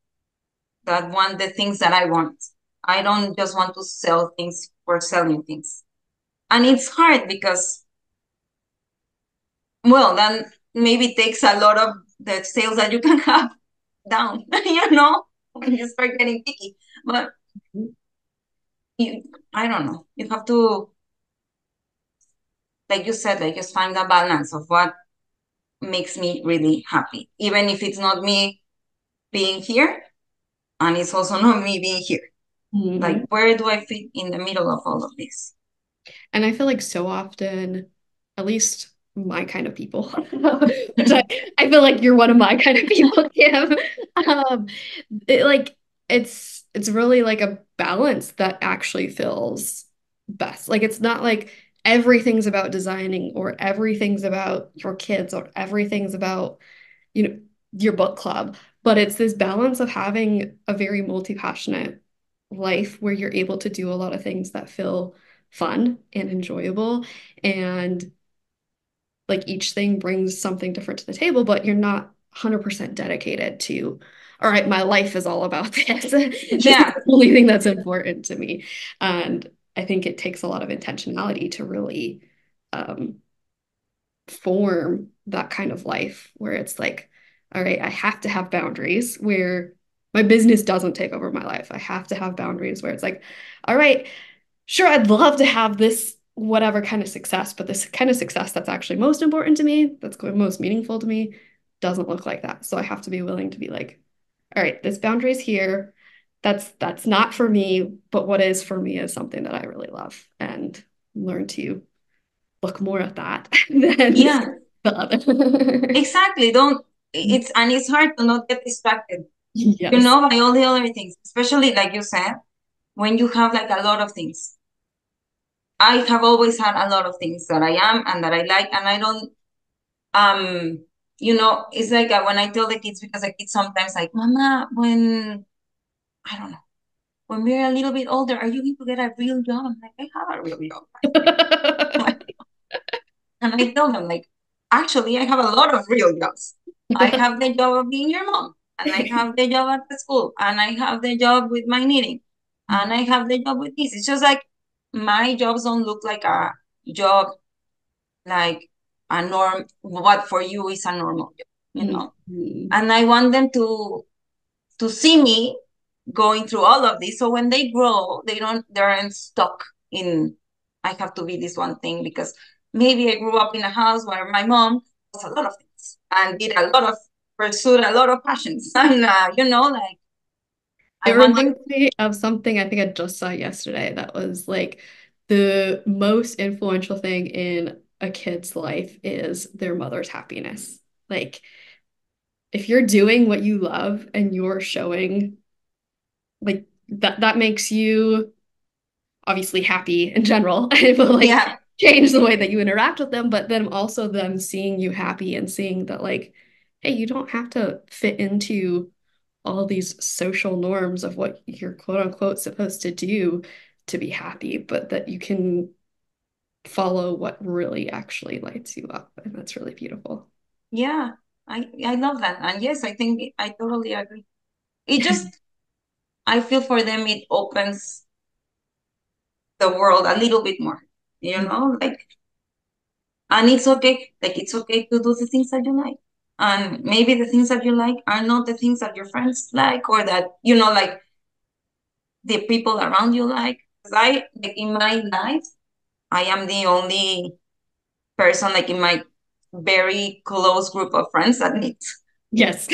Speaker 2: that want the things that I want. I don't just want to sell things for selling things. And it's hard because, well, then maybe takes a lot of the sales that you can have down, when you start getting picky. But you, I don't know. You have to, like you said, like just find a balance of what makes me really happy, even if it's not me being here and it's also not me being here. Like,
Speaker 1: Mhm.
Speaker 2: where do I fit in the middle of all of this?
Speaker 1: And I feel like so often, at least my kind of people, which I feel like you're one of my kind of people, Kim. Um, like it's really like a balance that actually feels best. Like it's not like everything's about designing or everything's about your kids or everything's about, you know, your book club, but it's this balance of having a very multi-passionate life where you're able to do a lot of things that feel fun and enjoyable. And like each thing brings something different to the table, but you're not 100% dedicated to, all right, my life is all about this. This is
Speaker 2: Yeah,
Speaker 1: the only thing that's important to me. And I think it takes a lot of intentionality to really um, form that kind of life where it's like, all right, I have to have boundaries where my business doesn't take over my life. I have to have boundaries where it's like, all right, sure, I'd love to have this whatever kind of success, but this kind of success that's actually most important to me, that's most meaningful to me, doesn't look like that. So I have to be willing to be like, all right, this boundary is here. That's not for me, but what is for me is something that I really love and learn to look more at that than
Speaker 2: yeah,
Speaker 1: the other.
Speaker 2: exactly. Don't, and it's hard to not get distracted,
Speaker 1: Yes.
Speaker 2: by all the other things, especially like you said, when you have like a lot of things. I have always had a lot of things that I am and that I like, and I don't, it's like when I tell the kids, because the kids sometimes like, Mama, I don't know, when we're a little bit older, are you going to get a real job? I'm like, I have a real job. And I tell them, like, actually, I have a lot of real jobs. I have the job of being your mom, and I have the job at the school, and I have the job with my knitting, and I have the job with this. It's just like my jobs don't look like a job, like a norm, what for you is a normal job.
Speaker 1: Mhm.
Speaker 2: And I want them to see me going through all of this. So when they grow, they aren't stuck in I have to be this one thing because maybe I grew up in a house where my mom was a lot of things and did a lot of pursued a lot of passions. And like
Speaker 1: It
Speaker 2: I want them.
Speaker 1: reminds me of something I think I just saw yesterday that was like the most influential thing in a kid's life is their mother's happiness. Like if you're doing what you love and you're showing like that makes you obviously happy in general. It will like
Speaker 2: Yeah,
Speaker 1: change the way that you interact with them, but then also them seeing you happy and seeing that like, hey, you don't have to fit into all these social norms of what you're quote unquote supposed to do to be happy, but that you can follow what really actually lights you up. And that's really beautiful.
Speaker 2: yeah. I love that. And yes, I think I totally agree. It just I feel for them it opens the world a little bit more. Like, and it's okay. Like it's okay to do the things that you like. And maybe the things that you like are not the things that your friends like or that, like the people around you like. 'Cause like in my life, I am the only person like in my very close group of friends that needs.
Speaker 1: Yes.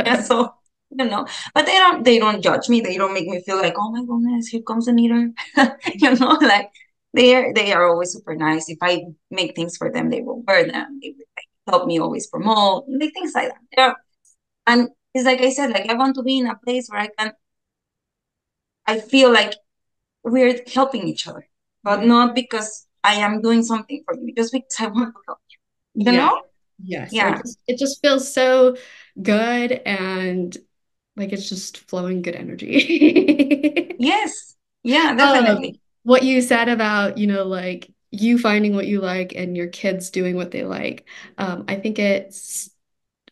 Speaker 2: Yeah, so but they don't judge me. They don't make me feel like, oh my goodness, here comes an eater. Like they are always super nice. If I make things for them, they will wear them. They will like, help me always promote, like things like that. Yeah. And it's like I said, like I want to be in a place where I feel like we're helping each other, but
Speaker 1: Yeah.
Speaker 2: not because I am doing something for you, just because I want to help you.
Speaker 1: Yeah. Yes.
Speaker 2: Yeah,
Speaker 1: It just feels so good and Like it's just flowing good energy.
Speaker 2: Yes. Yeah,
Speaker 1: Um,
Speaker 2: definitely.
Speaker 1: what you said about, like you finding what you like and your kids doing what they like. I think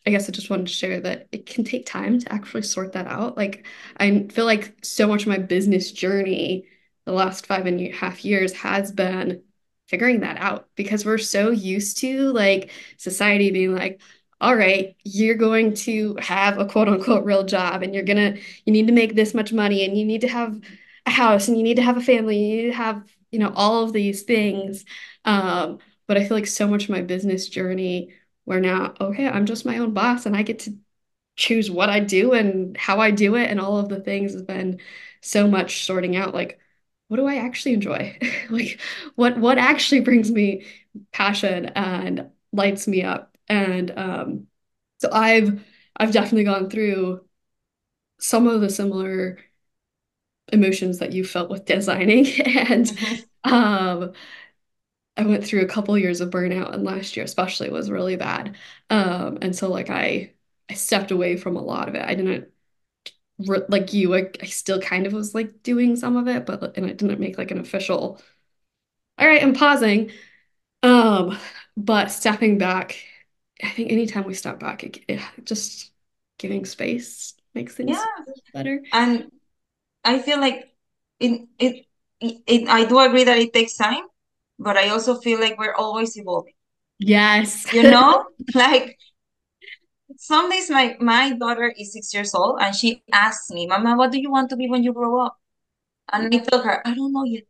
Speaker 1: I guess I just wanted to share that it can take time to actually sort that out. Like, I feel like so much of my business journey the last 5.5 years has been figuring that out because we're so used to like society being like, all right, you're going to have a quote unquote real job and you need to make this much money and you need to have a house and you need to have a family, you need to have, all of these things. But I feel like so much of my business journey where now, okay, I'm just my own boss and I get to choose what I do and how I do it. And all of the things has been so much sorting out like, what do I actually enjoy? Like what actually brings me passion and lights me up. And so I've definitely gone through some of the similar emotions that you felt with designing. And
Speaker 2: Mhm.
Speaker 1: um I went through a couple years of burnout, and last year especially was really bad. And so like I stepped away from a lot of it. I didn't like you. I still kind of was like doing some of it, but and I didn't make like an official. All right, I'm pausing. Um, but stepping back, I think anytime we step back, it just giving space makes
Speaker 2: Yeah.
Speaker 1: things better.
Speaker 2: And I feel like it, it, I do agree that it takes time, but I also feel like we're always evolving.
Speaker 1: Yes.
Speaker 2: You know, like some days my daughter is 6 years old and she asks me, Mama, what do you want to be when you grow up? And I tell her, I don't know yet.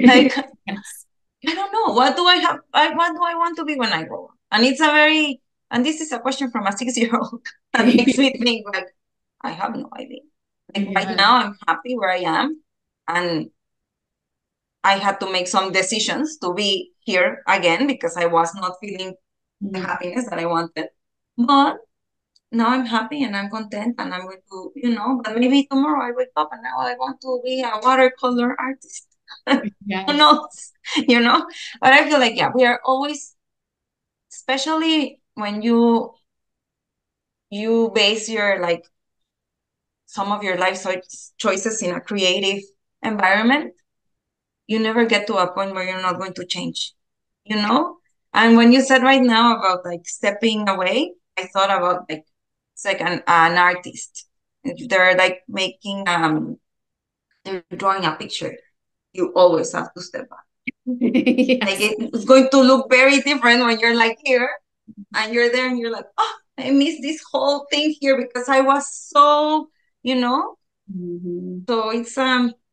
Speaker 2: Like,
Speaker 1: Yes.
Speaker 2: I don't know. What do I have? What do I want to be when I grow up? And it's a very, and this is a question from a 6 year old that makes me think like, I have no idea. Like right
Speaker 1: Yeah.
Speaker 2: now, I'm happy where I am. And I had to make some decisions to be here again because I was not feeling the
Speaker 1: Mm.
Speaker 2: happiness that I wanted. But now I'm happy and I'm content and I'm going to, but maybe tomorrow I wake up and now I want to be a watercolor artist. Who
Speaker 1: Yes.
Speaker 2: knows? You know? But I feel like, yeah, we are always, especially when you base your like some of your life choices in a creative environment, you never get to a point where you're not going to change, you know? And when you said right now about like stepping away, I thought about like it's like an artist. If they're like making they're drawing a picture, you always have to step back. Like
Speaker 1: Yes.
Speaker 2: it's going to look very different when you're like here and you're there and you're like, oh, I missed this whole thing here because I was so, you know.
Speaker 1: Mhm.
Speaker 2: So it's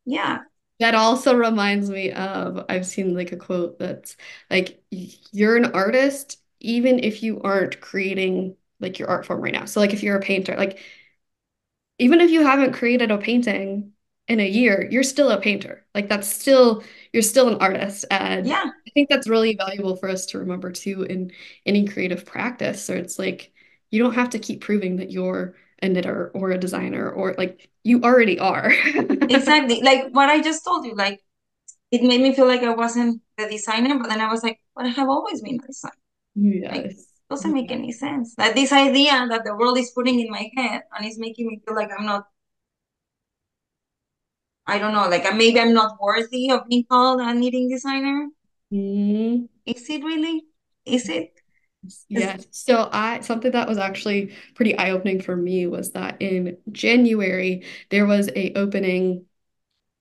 Speaker 2: yeah.
Speaker 1: That also reminds me of I've seen like a quote that's like you're an artist even if you aren't creating like your art form right now. So like if you're a painter, like even if you haven't created a painting in a year, you're still a painter. Like that's still you're still an artist. And
Speaker 2: Yeah,
Speaker 1: I think that's really valuable for us to remember too in any creative practice. So it's like you don't have to keep proving that you're a knitter or a designer or like you already are.
Speaker 2: exactly. Like what I just told you, like it made me feel like I wasn't the designer, but then I was like, but I have always been a designer. Like,
Speaker 1: Yes.
Speaker 2: doesn't make any sense. That this idea that the world is putting in my head and it's making me feel like I'm not, I don't know, like maybe I'm not worthy of being called a knitting designer.
Speaker 1: Mhm.
Speaker 2: Is it really? Is it? Is,
Speaker 1: Yes. So I something that was actually pretty eye-opening for me was that in January there was a opening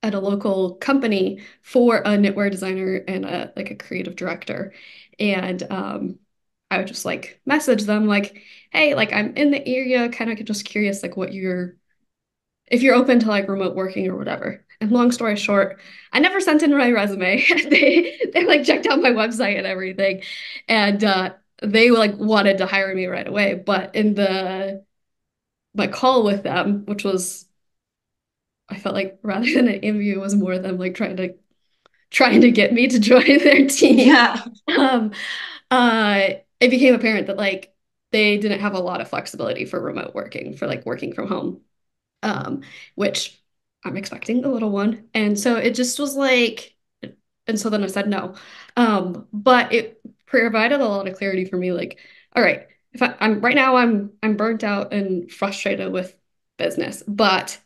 Speaker 1: at a local company for a knitwear designer and a creative director. And I would just like message them like, hey, like I'm in the area, kind of just curious like what you're if you're open to like remote working or whatever. And long story short, I never sent in my resume. They like checked out my website and everything. And they like wanted to hire me right away. But in the my call with them, which was I felt like rather than an interview, it was more them like trying to get me to join their team.
Speaker 2: yeah,
Speaker 1: Um, uh, it became apparent that like they didn't have a lot of flexibility for remote working, for like working from home, um, which I'm expecting a little one. And so it just was like, and so then I said no. But it provided a lot of clarity for me, like, all right, if I'm right now I'm burnt out and frustrated with business. But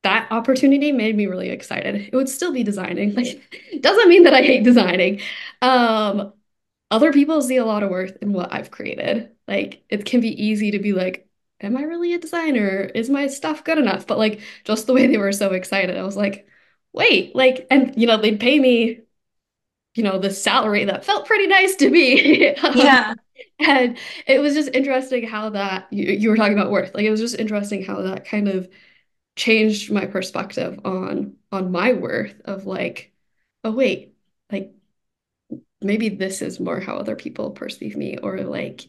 Speaker 1: that opportunity made me really excited. It would still be designing. Like, doesn't mean that I hate designing. Um, Other people see a lot of worth in what I've created. Like, it can be easy to be like, am I really a designer? Is my stuff good enough? But like, just the way they were so excited, I was like, wait, like, and they'd pay me, this salary that felt pretty nice to me.
Speaker 2: Yeah.
Speaker 1: And it was just interesting how that you were talking about worth. Like, it was just interesting how that kind of changed my perspective on my worth of like, oh wait, like maybe this is more how other people perceive me, or like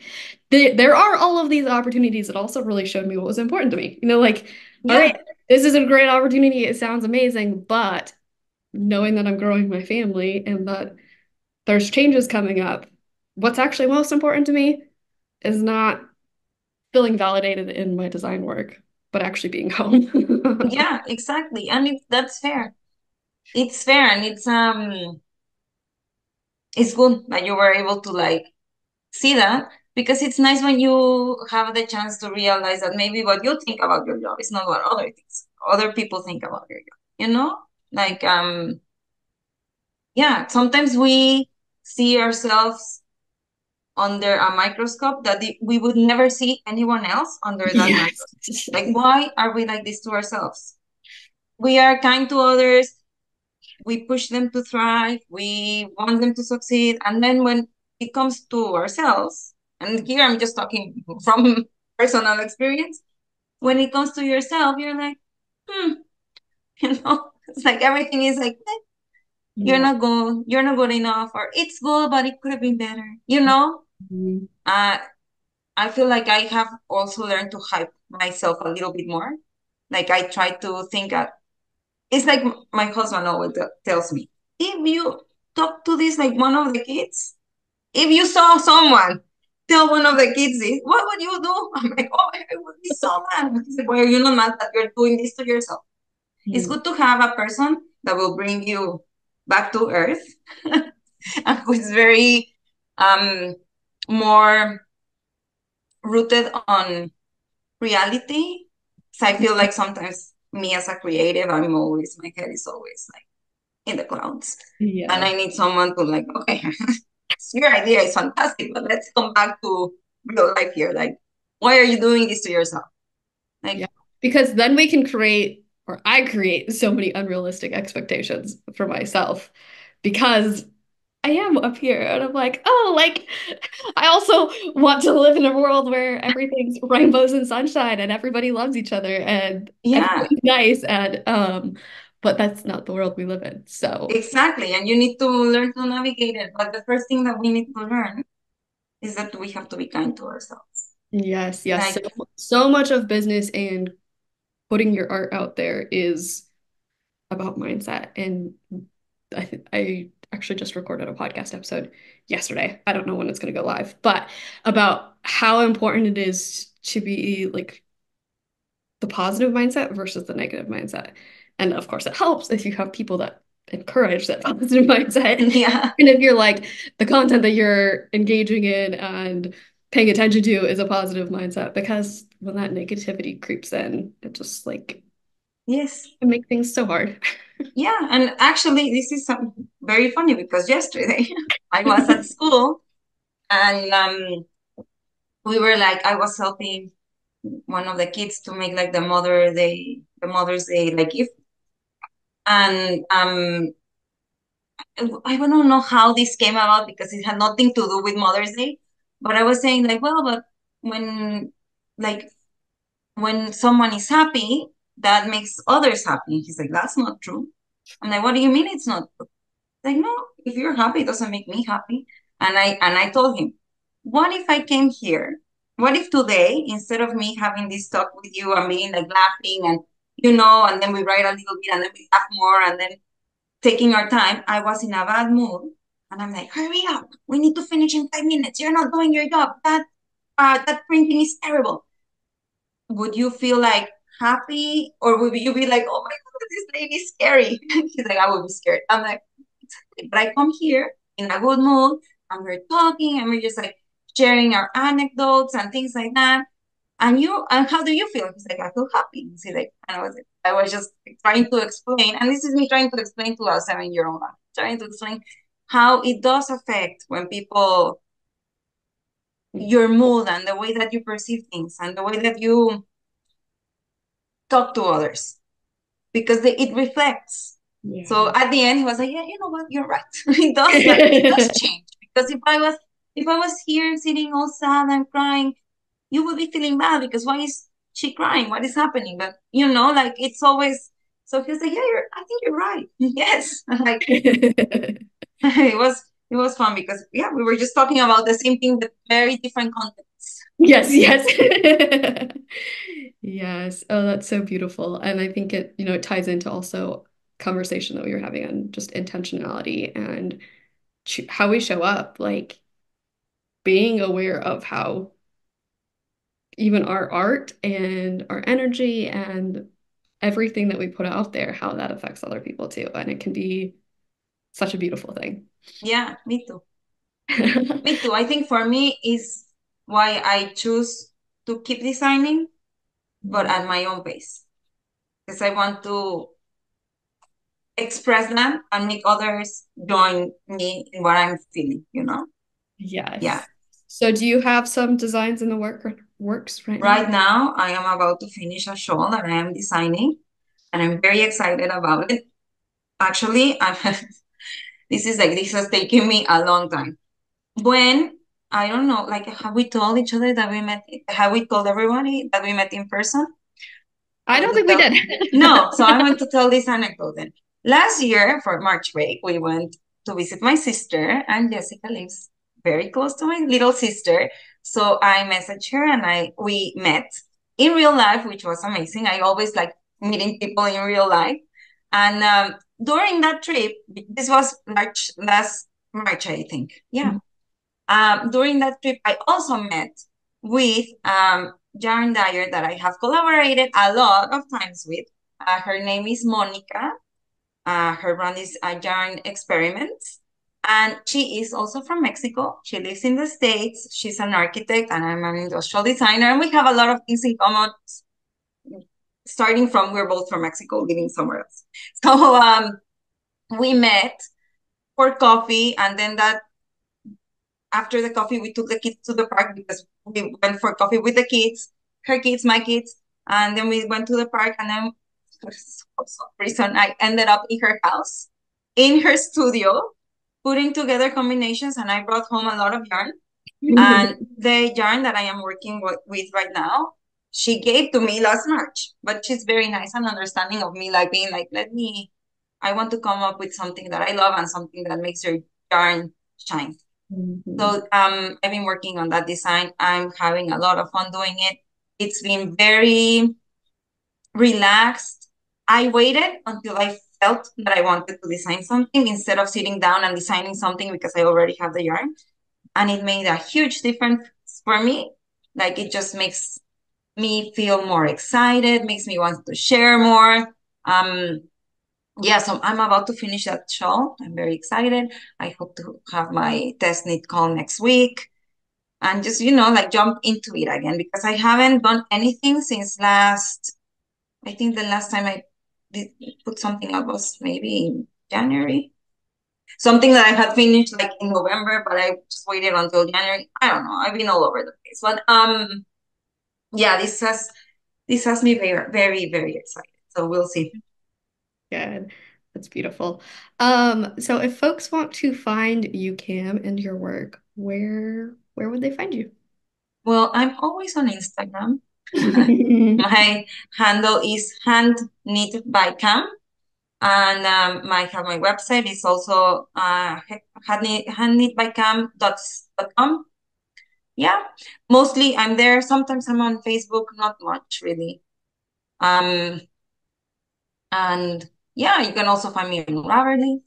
Speaker 1: there are all of these opportunities that also really showed me what was important to me. Like, all right,
Speaker 2: Yeah.
Speaker 1: this is a great opportunity. It sounds amazing, but knowing that I'm growing my family and that there's changes coming up, what's actually most important to me is not feeling validated in my design work, but actually being home.
Speaker 2: Yeah, exactly. And that's fair. It's fair, and it's good that you were able to like see that, because it's nice when you have the chance to realize that maybe what you think about your job is not what other people think about your job. Like yeah, sometimes we see ourselves under a microscope that we would never see anyone else under that
Speaker 1: Yes.
Speaker 2: microscope. Like, why are we like this to ourselves? We are kind to others, we push them to thrive, we want them to succeed. And then when it comes to ourselves, and here I'm just talking from personal experience, when it comes to yourself, you're like, hmm, it's like everything is like,
Speaker 1: Yeah.
Speaker 2: you're not good enough, or it's good, but it could have been better.
Speaker 1: Mhm.
Speaker 2: Uh, I feel like I have also learned to hype myself a little bit more. Like I try to think it's like my husband always tells me, if you talk to this like one of the kids, if you saw someone tell one of the kids this, what would you do? I'm like, oh, I would be so mad. He's like, well, you're not mad that you're doing this to yourself. It's
Speaker 1: Mhm.
Speaker 2: good to have a person that will bring you back to earth and who is very um more rooted on reality. So I feel like sometimes me as a creative, my head is always like in the clouds. And
Speaker 1: Yeah.
Speaker 2: I need someone to like, okay, your idea is fantastic, but let's come back to real life here. Like, why are you doing this to yourself?
Speaker 1: Yeah.
Speaker 2: Like,
Speaker 1: Because then we can create, or I create so many unrealistic expectations for myself because I am up here and I'm like, oh, like I also want to live in a world where everything's rainbows and sunshine and everybody loves each other and
Speaker 2: yeah,
Speaker 1: everybody's nice and but that's not the world we live in. So
Speaker 2: exactly. And you need to learn to navigate it. But the first thing that we need to learn is that we have to be kind to ourselves.
Speaker 1: yes, yes. So
Speaker 2: Like,
Speaker 1: so much of business and putting your art out there is about mindset. And I actually just recorded a podcast episode yesterday. I don't know when it's going to go live, but about how important it is to be like the positive mindset versus the negative mindset. And of course, it helps if you have people that encourage that positive mindset.
Speaker 2: yeah,
Speaker 1: And if you're like the content that you're engaging in and paying attention to is a positive mindset, because when that negativity creeps in, it just like
Speaker 2: yes.
Speaker 1: can make things so hard.
Speaker 2: Yeah, and actually, this is very funny because yesterday I was at school and we were like, I was helping one of the kids to make like the Mother's Day like gift, and I don't know how this came about because it had nothing to do with Mother's Day, but I was saying like, well, but when like when someone is happy, that makes others happy. He's like, that's not true. I'm like, what do you mean it's not? Like, no, if you're happy, it doesn't make me happy. And I told him, what if I came here? What if today, instead of me having this talk with you and being like laughing and and then we write a little bit and then we laugh more and then taking our time, I was in a bad mood and I'm like, hurry up, we need to finish in 5 minutes. You're not doing your job. That printing is terrible. Would you feel like happy or would you be like, oh my god, this lady's scary? He's like, I would be scared. I'm like, but I come here in a good mood and we're talking and we're just like sharing our anecdotes and things like that. and how do you feel? He's like, I feel happy. See, like, and I was just trying to explain, and this is me trying to explain to a 7-year-old, trying to explain how it does affect when people, your mood and the way that you perceive things and the way that you talk to others, because it reflects. So
Speaker 1: Yeah.
Speaker 2: at the end, he was like, yeah, you know what, you're right. It does, like, it does change, because if I was here sitting all sad and crying, you would be feeling bad because why is she crying? What is happening? But like it's always. So he's like, yeah, I think you're right. Yes, like it was fun because yeah, we were just talking about the same thing but very different contexts.
Speaker 1: Yes, yes. Yes. Oh, that's so beautiful. And I think it ties into also conversation that we were having on just intentionality and how we show up, like being aware of how even our art and our energy and everything that we put out there, how that affects other people too. And it can be such a beautiful thing.
Speaker 2: Yeah, me too. Me too. I think for me is why I choose to keep designing, but at my own pace, because I want to express them and make others join me in what I'm feeling. Yeah.
Speaker 1: Yes. So do you have some designs in the works right now?
Speaker 2: Right now, I am about to finish a shawl that I am designing, and I'm very excited about it. Actually, this has taken me a long time. When I don't know, like, have we told each other that we met? Have we told everybody that we met in person?
Speaker 1: I
Speaker 2: Want
Speaker 1: don't
Speaker 2: to
Speaker 1: think we
Speaker 2: tell?
Speaker 1: did.
Speaker 2: No, so I want to tell this anecdote then. Last year for March break, we went to visit my sister, and Jessica lives very close to my little sister. So I messaged her and we met in real life, which was amazing. I always like meeting people in real life. And during that trip, this was last March, I think. Yeah. During that trip, I also met with yarn dyer that I have collaborated a lot of times with. Her name is Monica. Her brand is Yarn Experiments. And she is also from Mexico. She lives in the States. She's an architect and I'm an industrial designer. And we have a lot of things in common, starting from we're both from Mexico, living somewhere else. So we met for coffee, and then that after the coffee, we took the kids to the park because we went for coffee with the kids, her kids, my kids, and then we went to the park. And then for some reason, I ended up in her house, in her studio, putting together combinations, and I brought home a lot of yarn. And the yarn that I am working with right now, she gave to me last March, but she's very nice and understanding of me, like being like, I want to come up with something that I love and something that makes your yarn shine.
Speaker 1: Mhm.
Speaker 2: So I've been working on that design. I'm having a lot of fun doing it. It's been very relaxed. I waited until I felt that I wanted to design something instead of sitting down and designing something because I already have the yarn. And it made a huge difference for me. Like it just makes me feel more excited, makes me want to share more. Um, yeah, so I'm about to finish that show. I'm very excited. I hope to have my test knit call next week and just, like jump into it again because I haven't done anything since I think the last time I did put something out was maybe in January. Something that I had finished like in November, but I just waited until January. I don't know. I've been all over the place. But yeah, this has me very, very, very excited. So we'll see.
Speaker 1: Good. That's beautiful. So if folks want to find you, Cam, and your work, where would they find you?
Speaker 2: Well, I'm always on Instagram. My handle is hand knit by Kam. And I have my website. It's also handknitbycam.com. Yeah, mostly I'm there. Sometimes I'm on Facebook, not much really. Um, and yeah, you can also find me on Ravelry.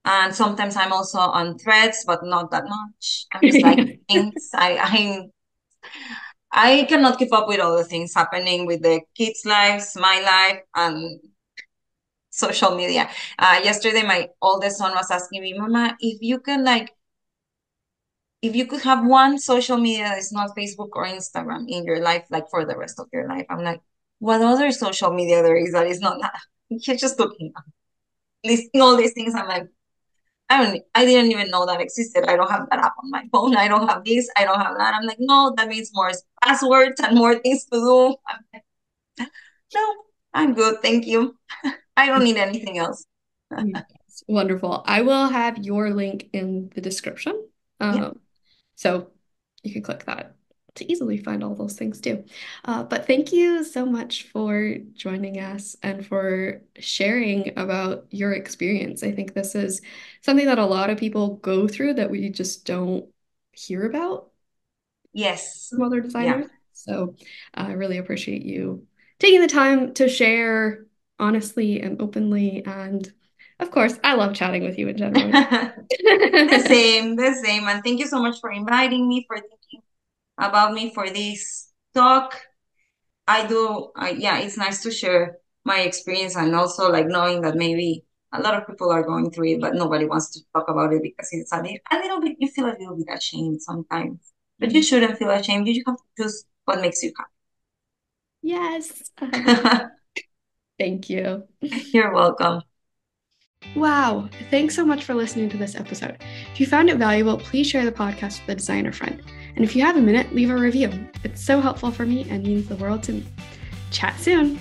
Speaker 2: And sometimes I'm also on Threads, but not that much. I'm just like things. I cannot keep up with all the things happening with the kids' lives, my life, and social media. Yesterday, my oldest son was asking me, Mama, if you can like if you could have one social media that's not Facebook or Instagram in your life, like for the rest of your life, I'm like, what other social media there is that is not that? You're just looking, listing all these things. I'm like, I didn't even know that existed. I don't have that app on my phone. I don't have this. I don't have that. I'm like, no, that means more passwords and more things to do. I'm like, no, I'm good. Thank you. I don't need anything else.
Speaker 1: Yes, wonderful. I will have your link in the description.
Speaker 2: Yeah.
Speaker 1: So you can click that to easily find all those things too. But thank you so much for joining us and for sharing about your experience. I think this is something that a lot of people go through that we just don't hear about
Speaker 2: Yes.
Speaker 1: from other
Speaker 2: Yeah.
Speaker 1: designers. So I really appreciate you taking the time to share honestly and openly. And of course, I love chatting with you in general.
Speaker 2: The same, the same. And thank you so much for inviting me, for thinking about me for this talk. Yeah, it's nice to share my experience and also like knowing that maybe a lot of people are going through it, but nobody wants to talk about it because it's a little bit, you feel a little bit ashamed sometimes, but you shouldn't feel ashamed. You just have to choose what makes you
Speaker 1: Yes.
Speaker 2: happy.
Speaker 1: Thank you.
Speaker 2: You're welcome.
Speaker 1: Wow. Thanks so much for listening to this episode. If you found it valuable, please share the podcast with a designer friend. And if you have a minute, leave a review. It's so helpful for me and means the world to me. Chat soon.